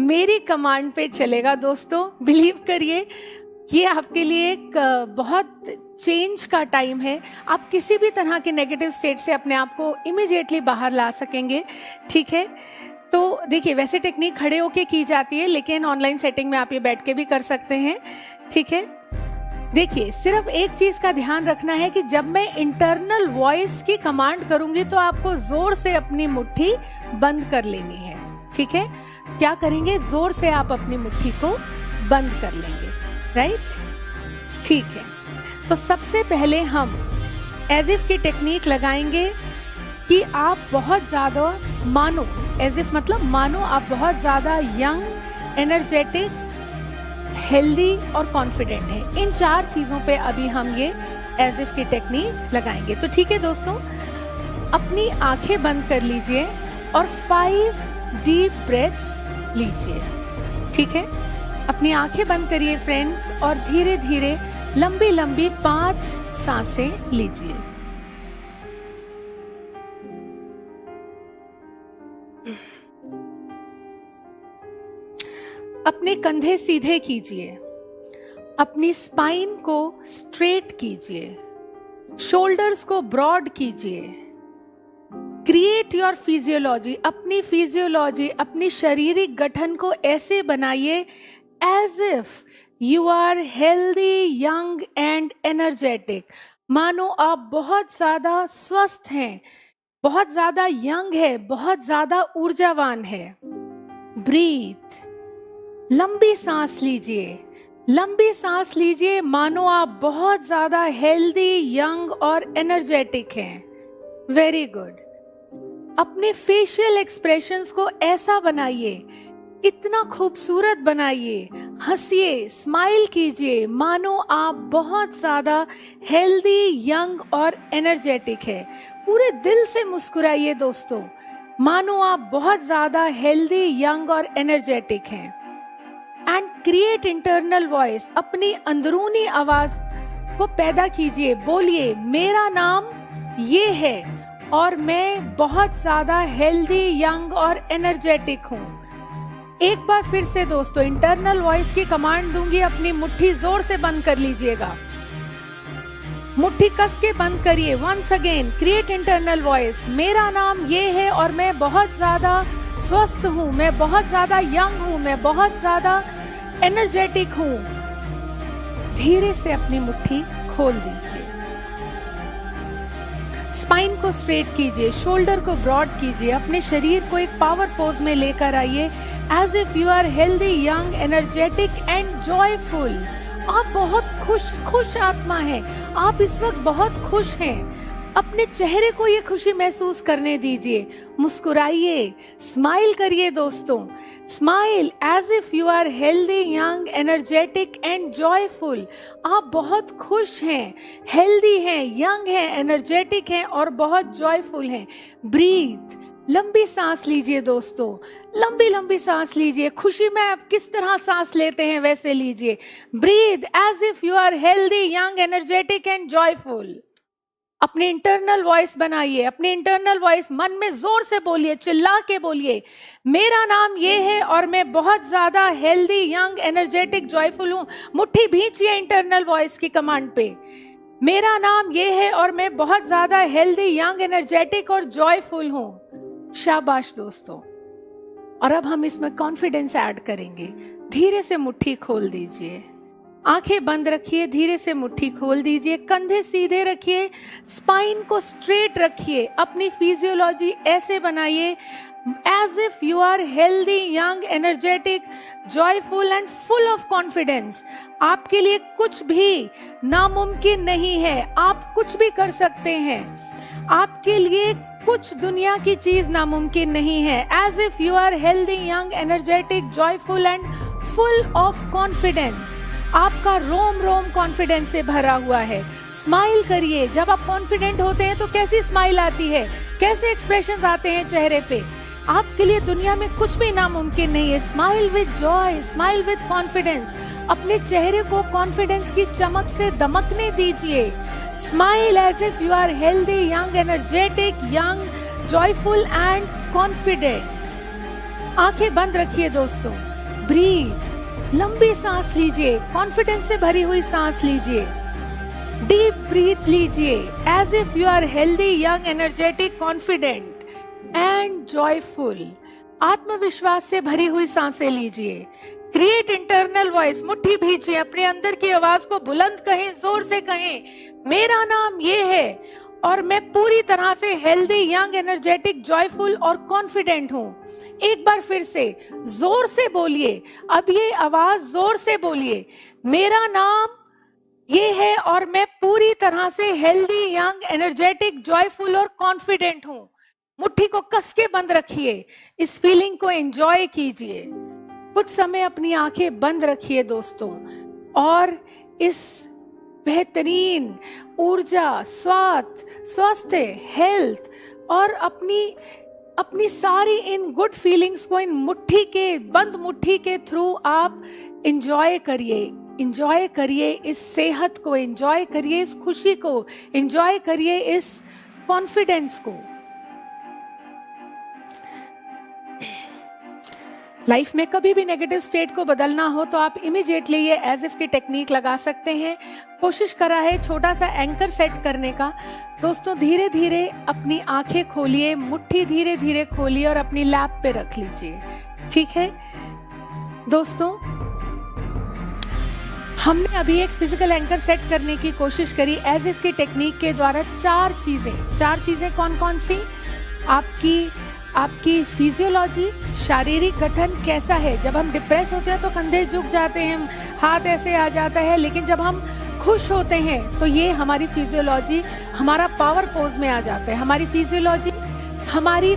मेरी कमांड पे चलेगा दोस्तों, बिलीव करिए। ये आपके लिए एक बहुत चेंज का टाइम है। आप किसी भी तरह के नेगेटिव स्टेट से अपने आप को इमीडिएटली बाहर ला सकेंगे, ठीक है। तो देखिए, वैसे टेक्निक खड़े होके की जाती है, लेकिन ऑनलाइन सेटिंग में आप ये बैठ के भी कर सकते हैं, ठीक है। देखिए, सिर्फ एक चीज का ध्यान रखना है कि जब मैं इंटरनल वॉइस की कमांड करूंगी तो आपको जोर से अपनी मुट्ठी बंद कर लेनी है, ठीक है। क्या करेंगे? जोर से आप अपनी मुट्ठी को बंद कर लेंगे, राइट, ठीक है। तो सबसे पहले हम एज इफ की टेक्निक लगाएंगे कि आप बहुत ज्यादा मानो, एज इफ मतलब मानो आप बहुत ज्यादा यंग, एनर्जेटिक, हेल्दी और कॉन्फिडेंट है। इन 4 चीजों पे अभी हम ये एज इफ की टेक्निक लगाएंगे। तो ठीक है दोस्तों, अपनी आंखें बंद कर लीजिए और 5 डीप ब्रेथ्स लीजिए, ठीक है। अपनी आंखें बंद करिए फ्रेंड्स और धीरे धीरे लंबी लंबी 5 सांसें लीजिए। अपने कंधे सीधे कीजिए, अपनी स्पाइन को स्ट्रेट कीजिए, शोल्डर्स को ब्रॉड कीजिए। क्रिएट योर फिजियोलॉजी, अपनी फिजियोलॉजी, अपनी शारीरिक गठन को ऐसे बनाइए as if you are healthy, young and energetic. मानो आप बहुत ज्यादा स्वस्थ हैं, बहुत ज्यादा यंग है, बहुत ज्यादा ऊर्जावान है। ब्रीथ, लंबी सांस लीजिए, लंबी सांस लीजिए, मानो आप बहुत ज्यादा हेल्दी, यंग और एनर्जेटिक हैं। Very good. अपने फेशियल एक्सप्रेशंस को ऐसा बनाइए, इतना खूबसूरत बनाइए, हंसिए, स्माइल कीजिए, मानो आप बहुत ज्यादा हेल्दी, यंग और एनर्जेटिक है। पूरे दिल से मुस्कुराइए दोस्तों, मानो आप बहुत ज्यादा हेल्दी, यंग और एनर्जेटिक हैं। एंड क्रिएट इंटरनल वॉइस, अपनी अंदरूनी आवाज को पैदा कीजिए। बोलिए, मेरा नाम ये है और मैं बहुत ज्यादा हेल्दी, यंग और एनर्जेटिक हूँ। एक बार फिर से दोस्तों, इंटरनल वॉइस की कमांड दूंगी, अपनी मुट्ठी जोर से बंद कर लीजिएगा, मुट्ठी कस के बंद करिए। Once again, create internal voice, मेरा नाम ये है और मैं बहुत ज्यादा स्वस्थ हूँ, मैं बहुत ज्यादा यंग हूँ, मैं बहुत ज्यादा एनर्जेटिक हूँ। धीरे से अपनी मुट्ठी खोल दीजिए, स्पाइन को स्ट्रेट कीजिए, शोल्डर को ब्रॉड कीजिए, अपने शरीर को एक पावर पोज में लेकर आइए as if you are healthy, young, energetic and joyful. आप बहुत खुश आत्मा हैं, आप इस वक्त बहुत खुश हैं। अपने चेहरे को ये खुशी महसूस करने दीजिए, मुस्कुराइए, स्माइल करिए दोस्तों। Smile as if you are healthy, young, energetic and joyful. आप बहुत खुश हैं, हेल्दी हैं, यंग हैं, एनर्जेटिक हैं और बहुत जॉयफुल हैं। ब्रीथ, लंबी सांस लीजिए दोस्तों, लंबी लंबी सांस लीजिए। खुशी में आप किस तरह सांस लेते हैं वैसे लीजिए। Breathe as if you are healthy, young, energetic and joyful. अपनी इंटरनल वॉइस बनाइए, अपनी इंटरनल वॉइस मन में जोर से बोलिए, चिल्ला के बोलिए, मेरा नाम ये है और मैं बहुत ज्यादा हेल्दी, यंग, एनर्जेटिक, जॉयफुल हूँ। मुट्ठी भींचिए इंटरनल वॉइस की कमांड पे, मेरा नाम ये है और मैं बहुत ज्यादा हेल्दी, यंग, एनर्जेटिक और जॉयफुल हूँ। शाबाश दोस्तों। और अब हम इसमें कॉन्फिडेंस ऐड करेंगे। धीरे से मुट्ठी खोल दीजिए, आंखें बंद रखिए, धीरे से मुट्ठी खोल दीजिए, कंधे सीधे रखिए, स्पाइन को स्ट्रेट रखिए। अपनी फिजियोलॉजी ऐसे बनाइए as if you are healthy, young, energetic, joyful and full of confidence. आपके लिए कुछ भी नामुमकिन नहीं है, आप कुछ भी कर सकते हैं। आपके लिए कुछ दुनिया की चीज नामुमकिन नहीं है। As if you are healthy, young, energetic, joyful and full of confidence. आपका रोम रोम कॉन्फिडेंस से भरा हुआ है। स्माइल करिए। जब आप कॉन्फिडेंट होते हैं तो कैसी स्माइल आती है, कैसे एक्सप्रेशंस आते हैं चेहरे पे। आपके लिए दुनिया में कुछ भी नामुमकिन नहीं है। Smile with joy, smile with confidence. अपने चेहरे को कॉन्फिडेंस की चमक से दमकने दीजिए। Smile as if you are healthy, young, energetic, young, joyful and confident. आंखें बंद रखिए दोस्तों। ब्रीथ, लंबी सांस लीजिए, कॉन्फिडेंस से भरी हुई सांस लीजिए, डीप ब्रीथ लीजिए, as if you are healthy, young, energetic, confident and joyful. आत्मविश्वास से भरी हुई सांसें लीजिए। क्रिएट इंटरनल वॉइस, मुट्ठी भींचिए, अपने अंदर की आवाज को बुलंद कहें, जोर से कहें, मेरा नाम ये है और मैं पूरी तरह से हेल्दी, यंग, एनर्जेटिक, जॉयफुल और कॉन्फिडेंट हूं। एक बार फिर से जोर से बोलिए, अब ये आवाज जोर से बोलिए, मेरा नाम ये है और मैं पूरी तरह से हेल्दी, यंग, एनर्जेटिक, जॉयफुल और कॉन्फिडेंट हूं। मुट्ठी को कस के बंद रखिए, इस फीलिंग को एंजॉय कीजिए। कुछ समय अपनी आंखें बंद रखिए दोस्तों, और इस बेहतरीन ऊर्जा, स्वास्थ्य, हेल्थ और अपनी सारी इन गुड फीलिंग्स को इन मुट्ठी के, बंद मुट्ठी के थ्रू आप एंजॉय करिए इस सेहत को, एंजॉय करिए इस खुशी को, एंजॉय करिए इस कॉन्फिडेंस को। लाइफ में कभी भी नेगेटिव स्टेट को बदलना हो तो आप इमीडिएटली ये एज इफ की टेक्निक लगा सकते हैं। कोशिश करा है छोटा सा एंकर सेट करने का। दोस्तों धीरे धीरे अपनी आंखें खोलिए, मुट्ठी धीरे धीरे खोलिए और अपनी लैप पे रख लीजिए। ठीक है दोस्तों, हमने अभी एक फिजिकल एंकर सेट करने की कोशिश करी एज इफ की टेक्निक के द्वारा। चार चीजें कौन कौन सी? आपकी फिजियोलॉजी, शारीरिक गठन कैसा है। जब हम डिप्रेस होते हैं तो कंधे झुक जाते हैं, हाथ ऐसे आ जाता है, लेकिन जब हम खुश होते हैं तो ये हमारी फिजियोलॉजी, हमारा पावर पोज में आ जाता है। हमारी फिजियोलॉजी, हमारी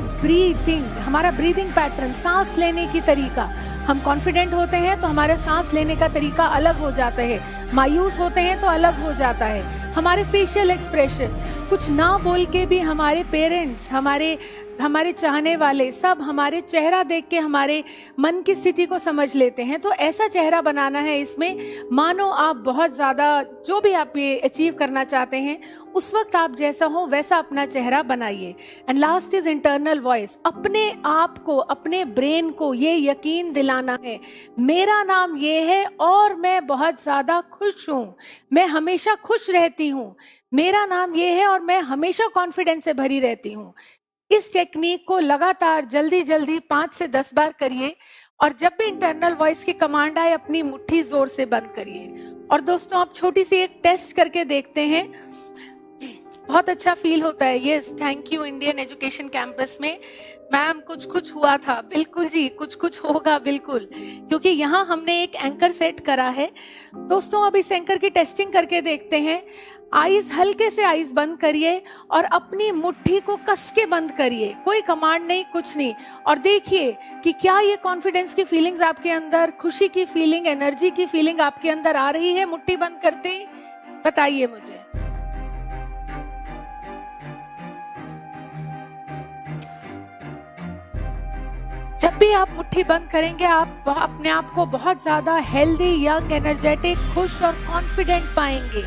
हमारा ब्रीदिंग पैटर्न, सांस लेने की तरीका। हम कॉन्फिडेंट होते हैं तो हमारे सांस लेने का तरीका अलग हो जाता है, मायूस होते हैं तो अलग हो जाता है। हमारे फेशियल एक्सप्रेशन, कुछ ना बोल के भी हमारे पेरेंट्स, हमारे चाहने वाले सब हमारे चेहरा देख के हमारे मन की स्थिति को समझ लेते हैं। तो ऐसा चेहरा बनाना है इसमें, मानो आप बहुत ज्यादा जो भी आप ये अचीव करना चाहते हैं उस वक्त आप जैसा हो वैसा अपना चेहरा बनाइए। And last is internal voice. अपने आप को, अपने ब्रेन को ये यकीन दिलाना है, मेरा नाम ये है और मैं बहुत ज्यादा खुश हूं, मैं हमेशा खुश रहती हूं, मेरा नाम ये है और मैं हमेशा कॉन्फिडेंस से भरी रहती हूं। इस टेक्निक को लगातार जल्दी 5 से 10 बार करिए और जब भी इंटरनल वॉइस की कमांड आए अपनी मुट्ठी जोर से बंद करिए। और दोस्तों आप छोटी सी एक टेस्ट करके देखते हैं, बहुत अच्छा फील होता है। Yes, thank you Indian education campus में मैम, कुछ हुआ था। बिल्कुल जी, कुछ होगा बिल्कुल, क्योंकि यहाँ हमने एक एंकर सेट करा है। दोस्तों अब इस एंकर की टेस्टिंग करके देखते हैं। आईज, हल्के से आईज बंद करिए और अपनी मुट्ठी को कस के बंद करिए, कोई कमांड नहीं, कुछ नहीं, और देखिए कि क्या ये कॉन्फिडेंस की फीलिंग्स आपके अंदर, खुशी की फीलिंग, एनर्जी की फीलिंग आपके अंदर आ रही है मुट्ठी बंद करते ही? बताइए मुझे। जब भी आप मुट्ठी बंद करेंगे आप अपने आप को बहुत ज्यादा हेल्दी, यंग, एनर्जेटिक, खुश और कॉन्फिडेंट पाएंगे।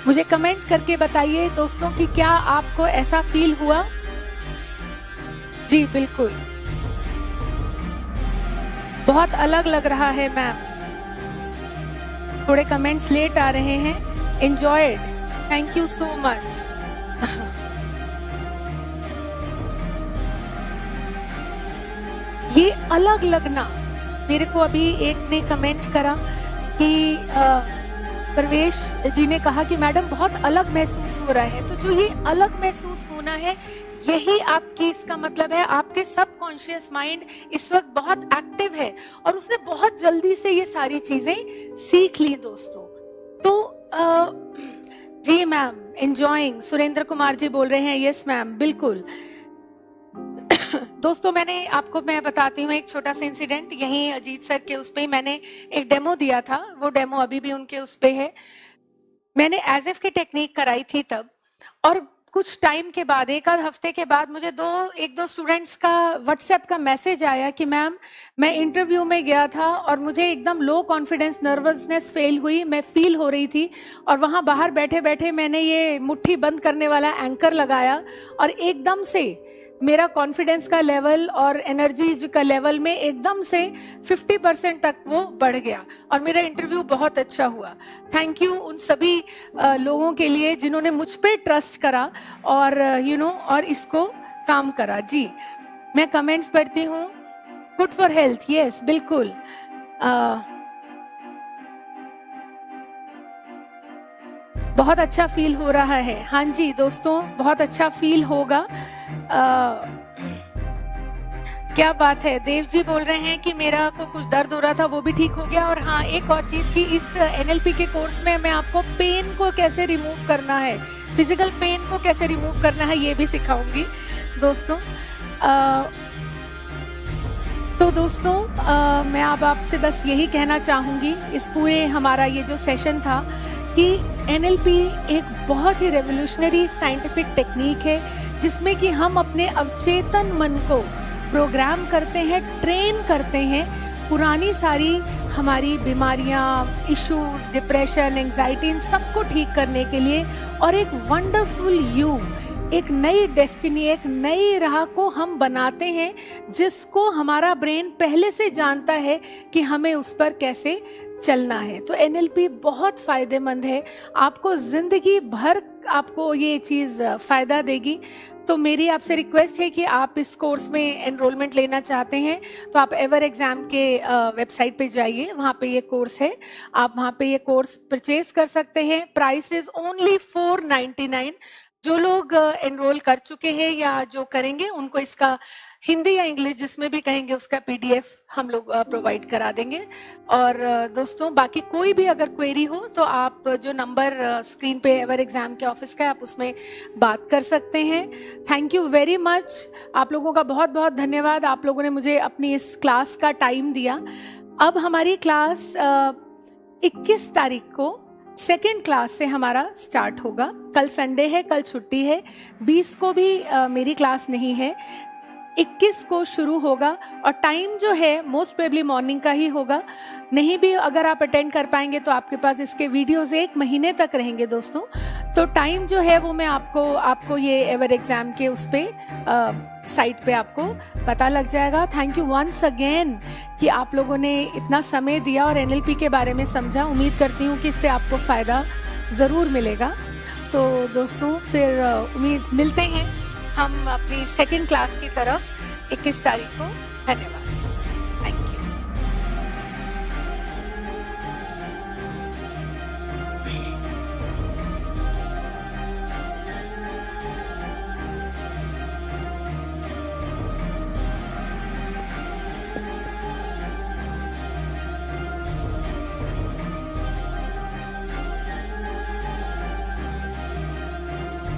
मुझे कमेंट करके बताइए दोस्तों कि क्या आपको ऐसा फील हुआ? जी बिल्कुल, बहुत अलग लग रहा है मैम। थोड़े कमेंट्स लेट आ रहे हैं। Enjoyed, thank you so much. ये अलग लगना, मेरे को अभी एक ने कमेंट करा कि प्रवेश जी ने कहा कि मैडम बहुत अलग महसूस हो रहा है। तो जो ये अलग महसूस होना है, यही आपकी, इसका मतलब है आपके सबकॉन्शियस माइंड इस वक्त बहुत एक्टिव है और उसने बहुत जल्दी से ये सारी चीजें सीख ली दोस्तों। तो जी मैम, एंजॉइंग, सुरेंद्र कुमार जी बोल रहे हैं यस मैम, बिल्कुल। दोस्तों मैं बताती हूँ एक छोटा सा इंसिडेंट। यहीं अजीत सर के उस पे मैंने एक डेमो दिया था, वो डेमो अभी भी उनके उस पे है। मैंने एज इफ की टेक्निक कराई थी तब, और कुछ टाइम के बाद, एक आध हफ्ते के बाद मुझे एक दो स्टूडेंट्स का व्हाट्सएप का मैसेज आया कि मैम मैं इंटरव्यू में गया था और मुझे एकदम लो कॉन्फिडेंस, नर्वसनेस मैं फील हो रही थी, और वहाँ बाहर बैठे बैठे मैंने ये मुट्ठी बंद करने वाला एंकर लगाया और एकदम से मेरा कॉन्फिडेंस का लेवल और एनर्जी का लेवल में एकदम से 50% तक वो बढ़ गया और मेरा इंटरव्यू बहुत अच्छा हुआ। थैंक यू उन सभी लोगों के लिए जिन्होंने मुझ पे ट्रस्ट करा और और इसको काम करा। जी, मैं कमेंट्स पढ़ती हूँ। गुड फॉर हेल्थ, यस बिल्कुल। बहुत अच्छा फील हो रहा है। हाँ जी दोस्तों, बहुत अच्छा फील होगा। क्या बात है। देव जी बोल रहे हैं कि मेरा को कुछ दर्द हो रहा था वो भी ठीक हो गया। और हाँ, एक और चीज की इस NLP के कोर्स में मैं आपको पेन को कैसे रिमूव करना है, फिजिकल पेन को कैसे रिमूव करना है, ये भी सिखाऊंगी दोस्तों। तो दोस्तों मैं अब आपसे बस यही कहना चाहूंगी, इस पूरे हमारा ये जो सेशन था कि NLP एक बहुत ही रेवोल्यूशनरी साइंटिफिक टेक्निक है जिसमें कि हम अपने अवचेतन मन को प्रोग्राम करते हैं, ट्रेन करते हैं पुरानी सारी हमारी बीमारियां, इश्यूज, डिप्रेशन, एंजाइटी, इन सबको ठीक करने के लिए और एक वंडरफुल यू, एक नई डेस्टिनी, एक नई राह को हम बनाते हैं जिसको हमारा ब्रेन पहले से जानता है कि हमें उस पर कैसे चलना है। तो NLP बहुत फायदेमंद है, आपको जिंदगी भर आपको ये चीज फायदा देगी। तो मेरी आपसे रिक्वेस्ट है कि आप इस कोर्स में एनरोलमेंट लेना चाहते हैं तो आप एवर एग्जाम के वेबसाइट पे जाइए, वहाँ पे ये कोर्स है, आप वहाँ पे ये कोर्स परचेज कर सकते हैं। Price is only 499। जो लोग एनरोल कर चुके हैं या जो करेंगे उनको इसका हिंदी या इंग्लिश जिसमें भी कहेंगे उसका PDF हम लोग प्रोवाइड करा देंगे। और दोस्तों बाकी कोई भी अगर क्वेरी हो तो आप जो नंबर स्क्रीन पे एवर एग्जाम के ऑफिस का है आप उसमें बात कर सकते हैं। थैंक यू वेरी मच, आप लोगों का बहुत बहुत धन्यवाद, आप लोगों ने मुझे अपनी इस क्लास का टाइम दिया। अब हमारी क्लास 21 तारीख को सेकेंड क्लास से हमारा स्टार्ट होगा। कल संडे है, कल छुट्टी है। 20 को भी मेरी क्लास नहीं है, 21 को शुरू होगा और टाइम जो है मोस्ट प्रोबेबली मॉर्निंग का ही होगा। नहीं भी अगर आप अटेंड कर पाएंगे तो आपके पास इसके वीडियोस 1 महीने तक रहेंगे दोस्तों। तो टाइम जो है वो मैं आपको ये एवर एग्जाम के उस पे साइट पे आपको पता लग जाएगा। थैंक यू वंस अगेन कि आप लोगों ने इतना समय दिया और NLP के बारे में समझा। उम्मीद करती हूँ कि इससे आपको फायदा जरूर मिलेगा। तो दोस्तों फिर मिलते हैं हम अपनी सेकेंड क्लास की तरफ 21 तारीख को। धन्यवाद।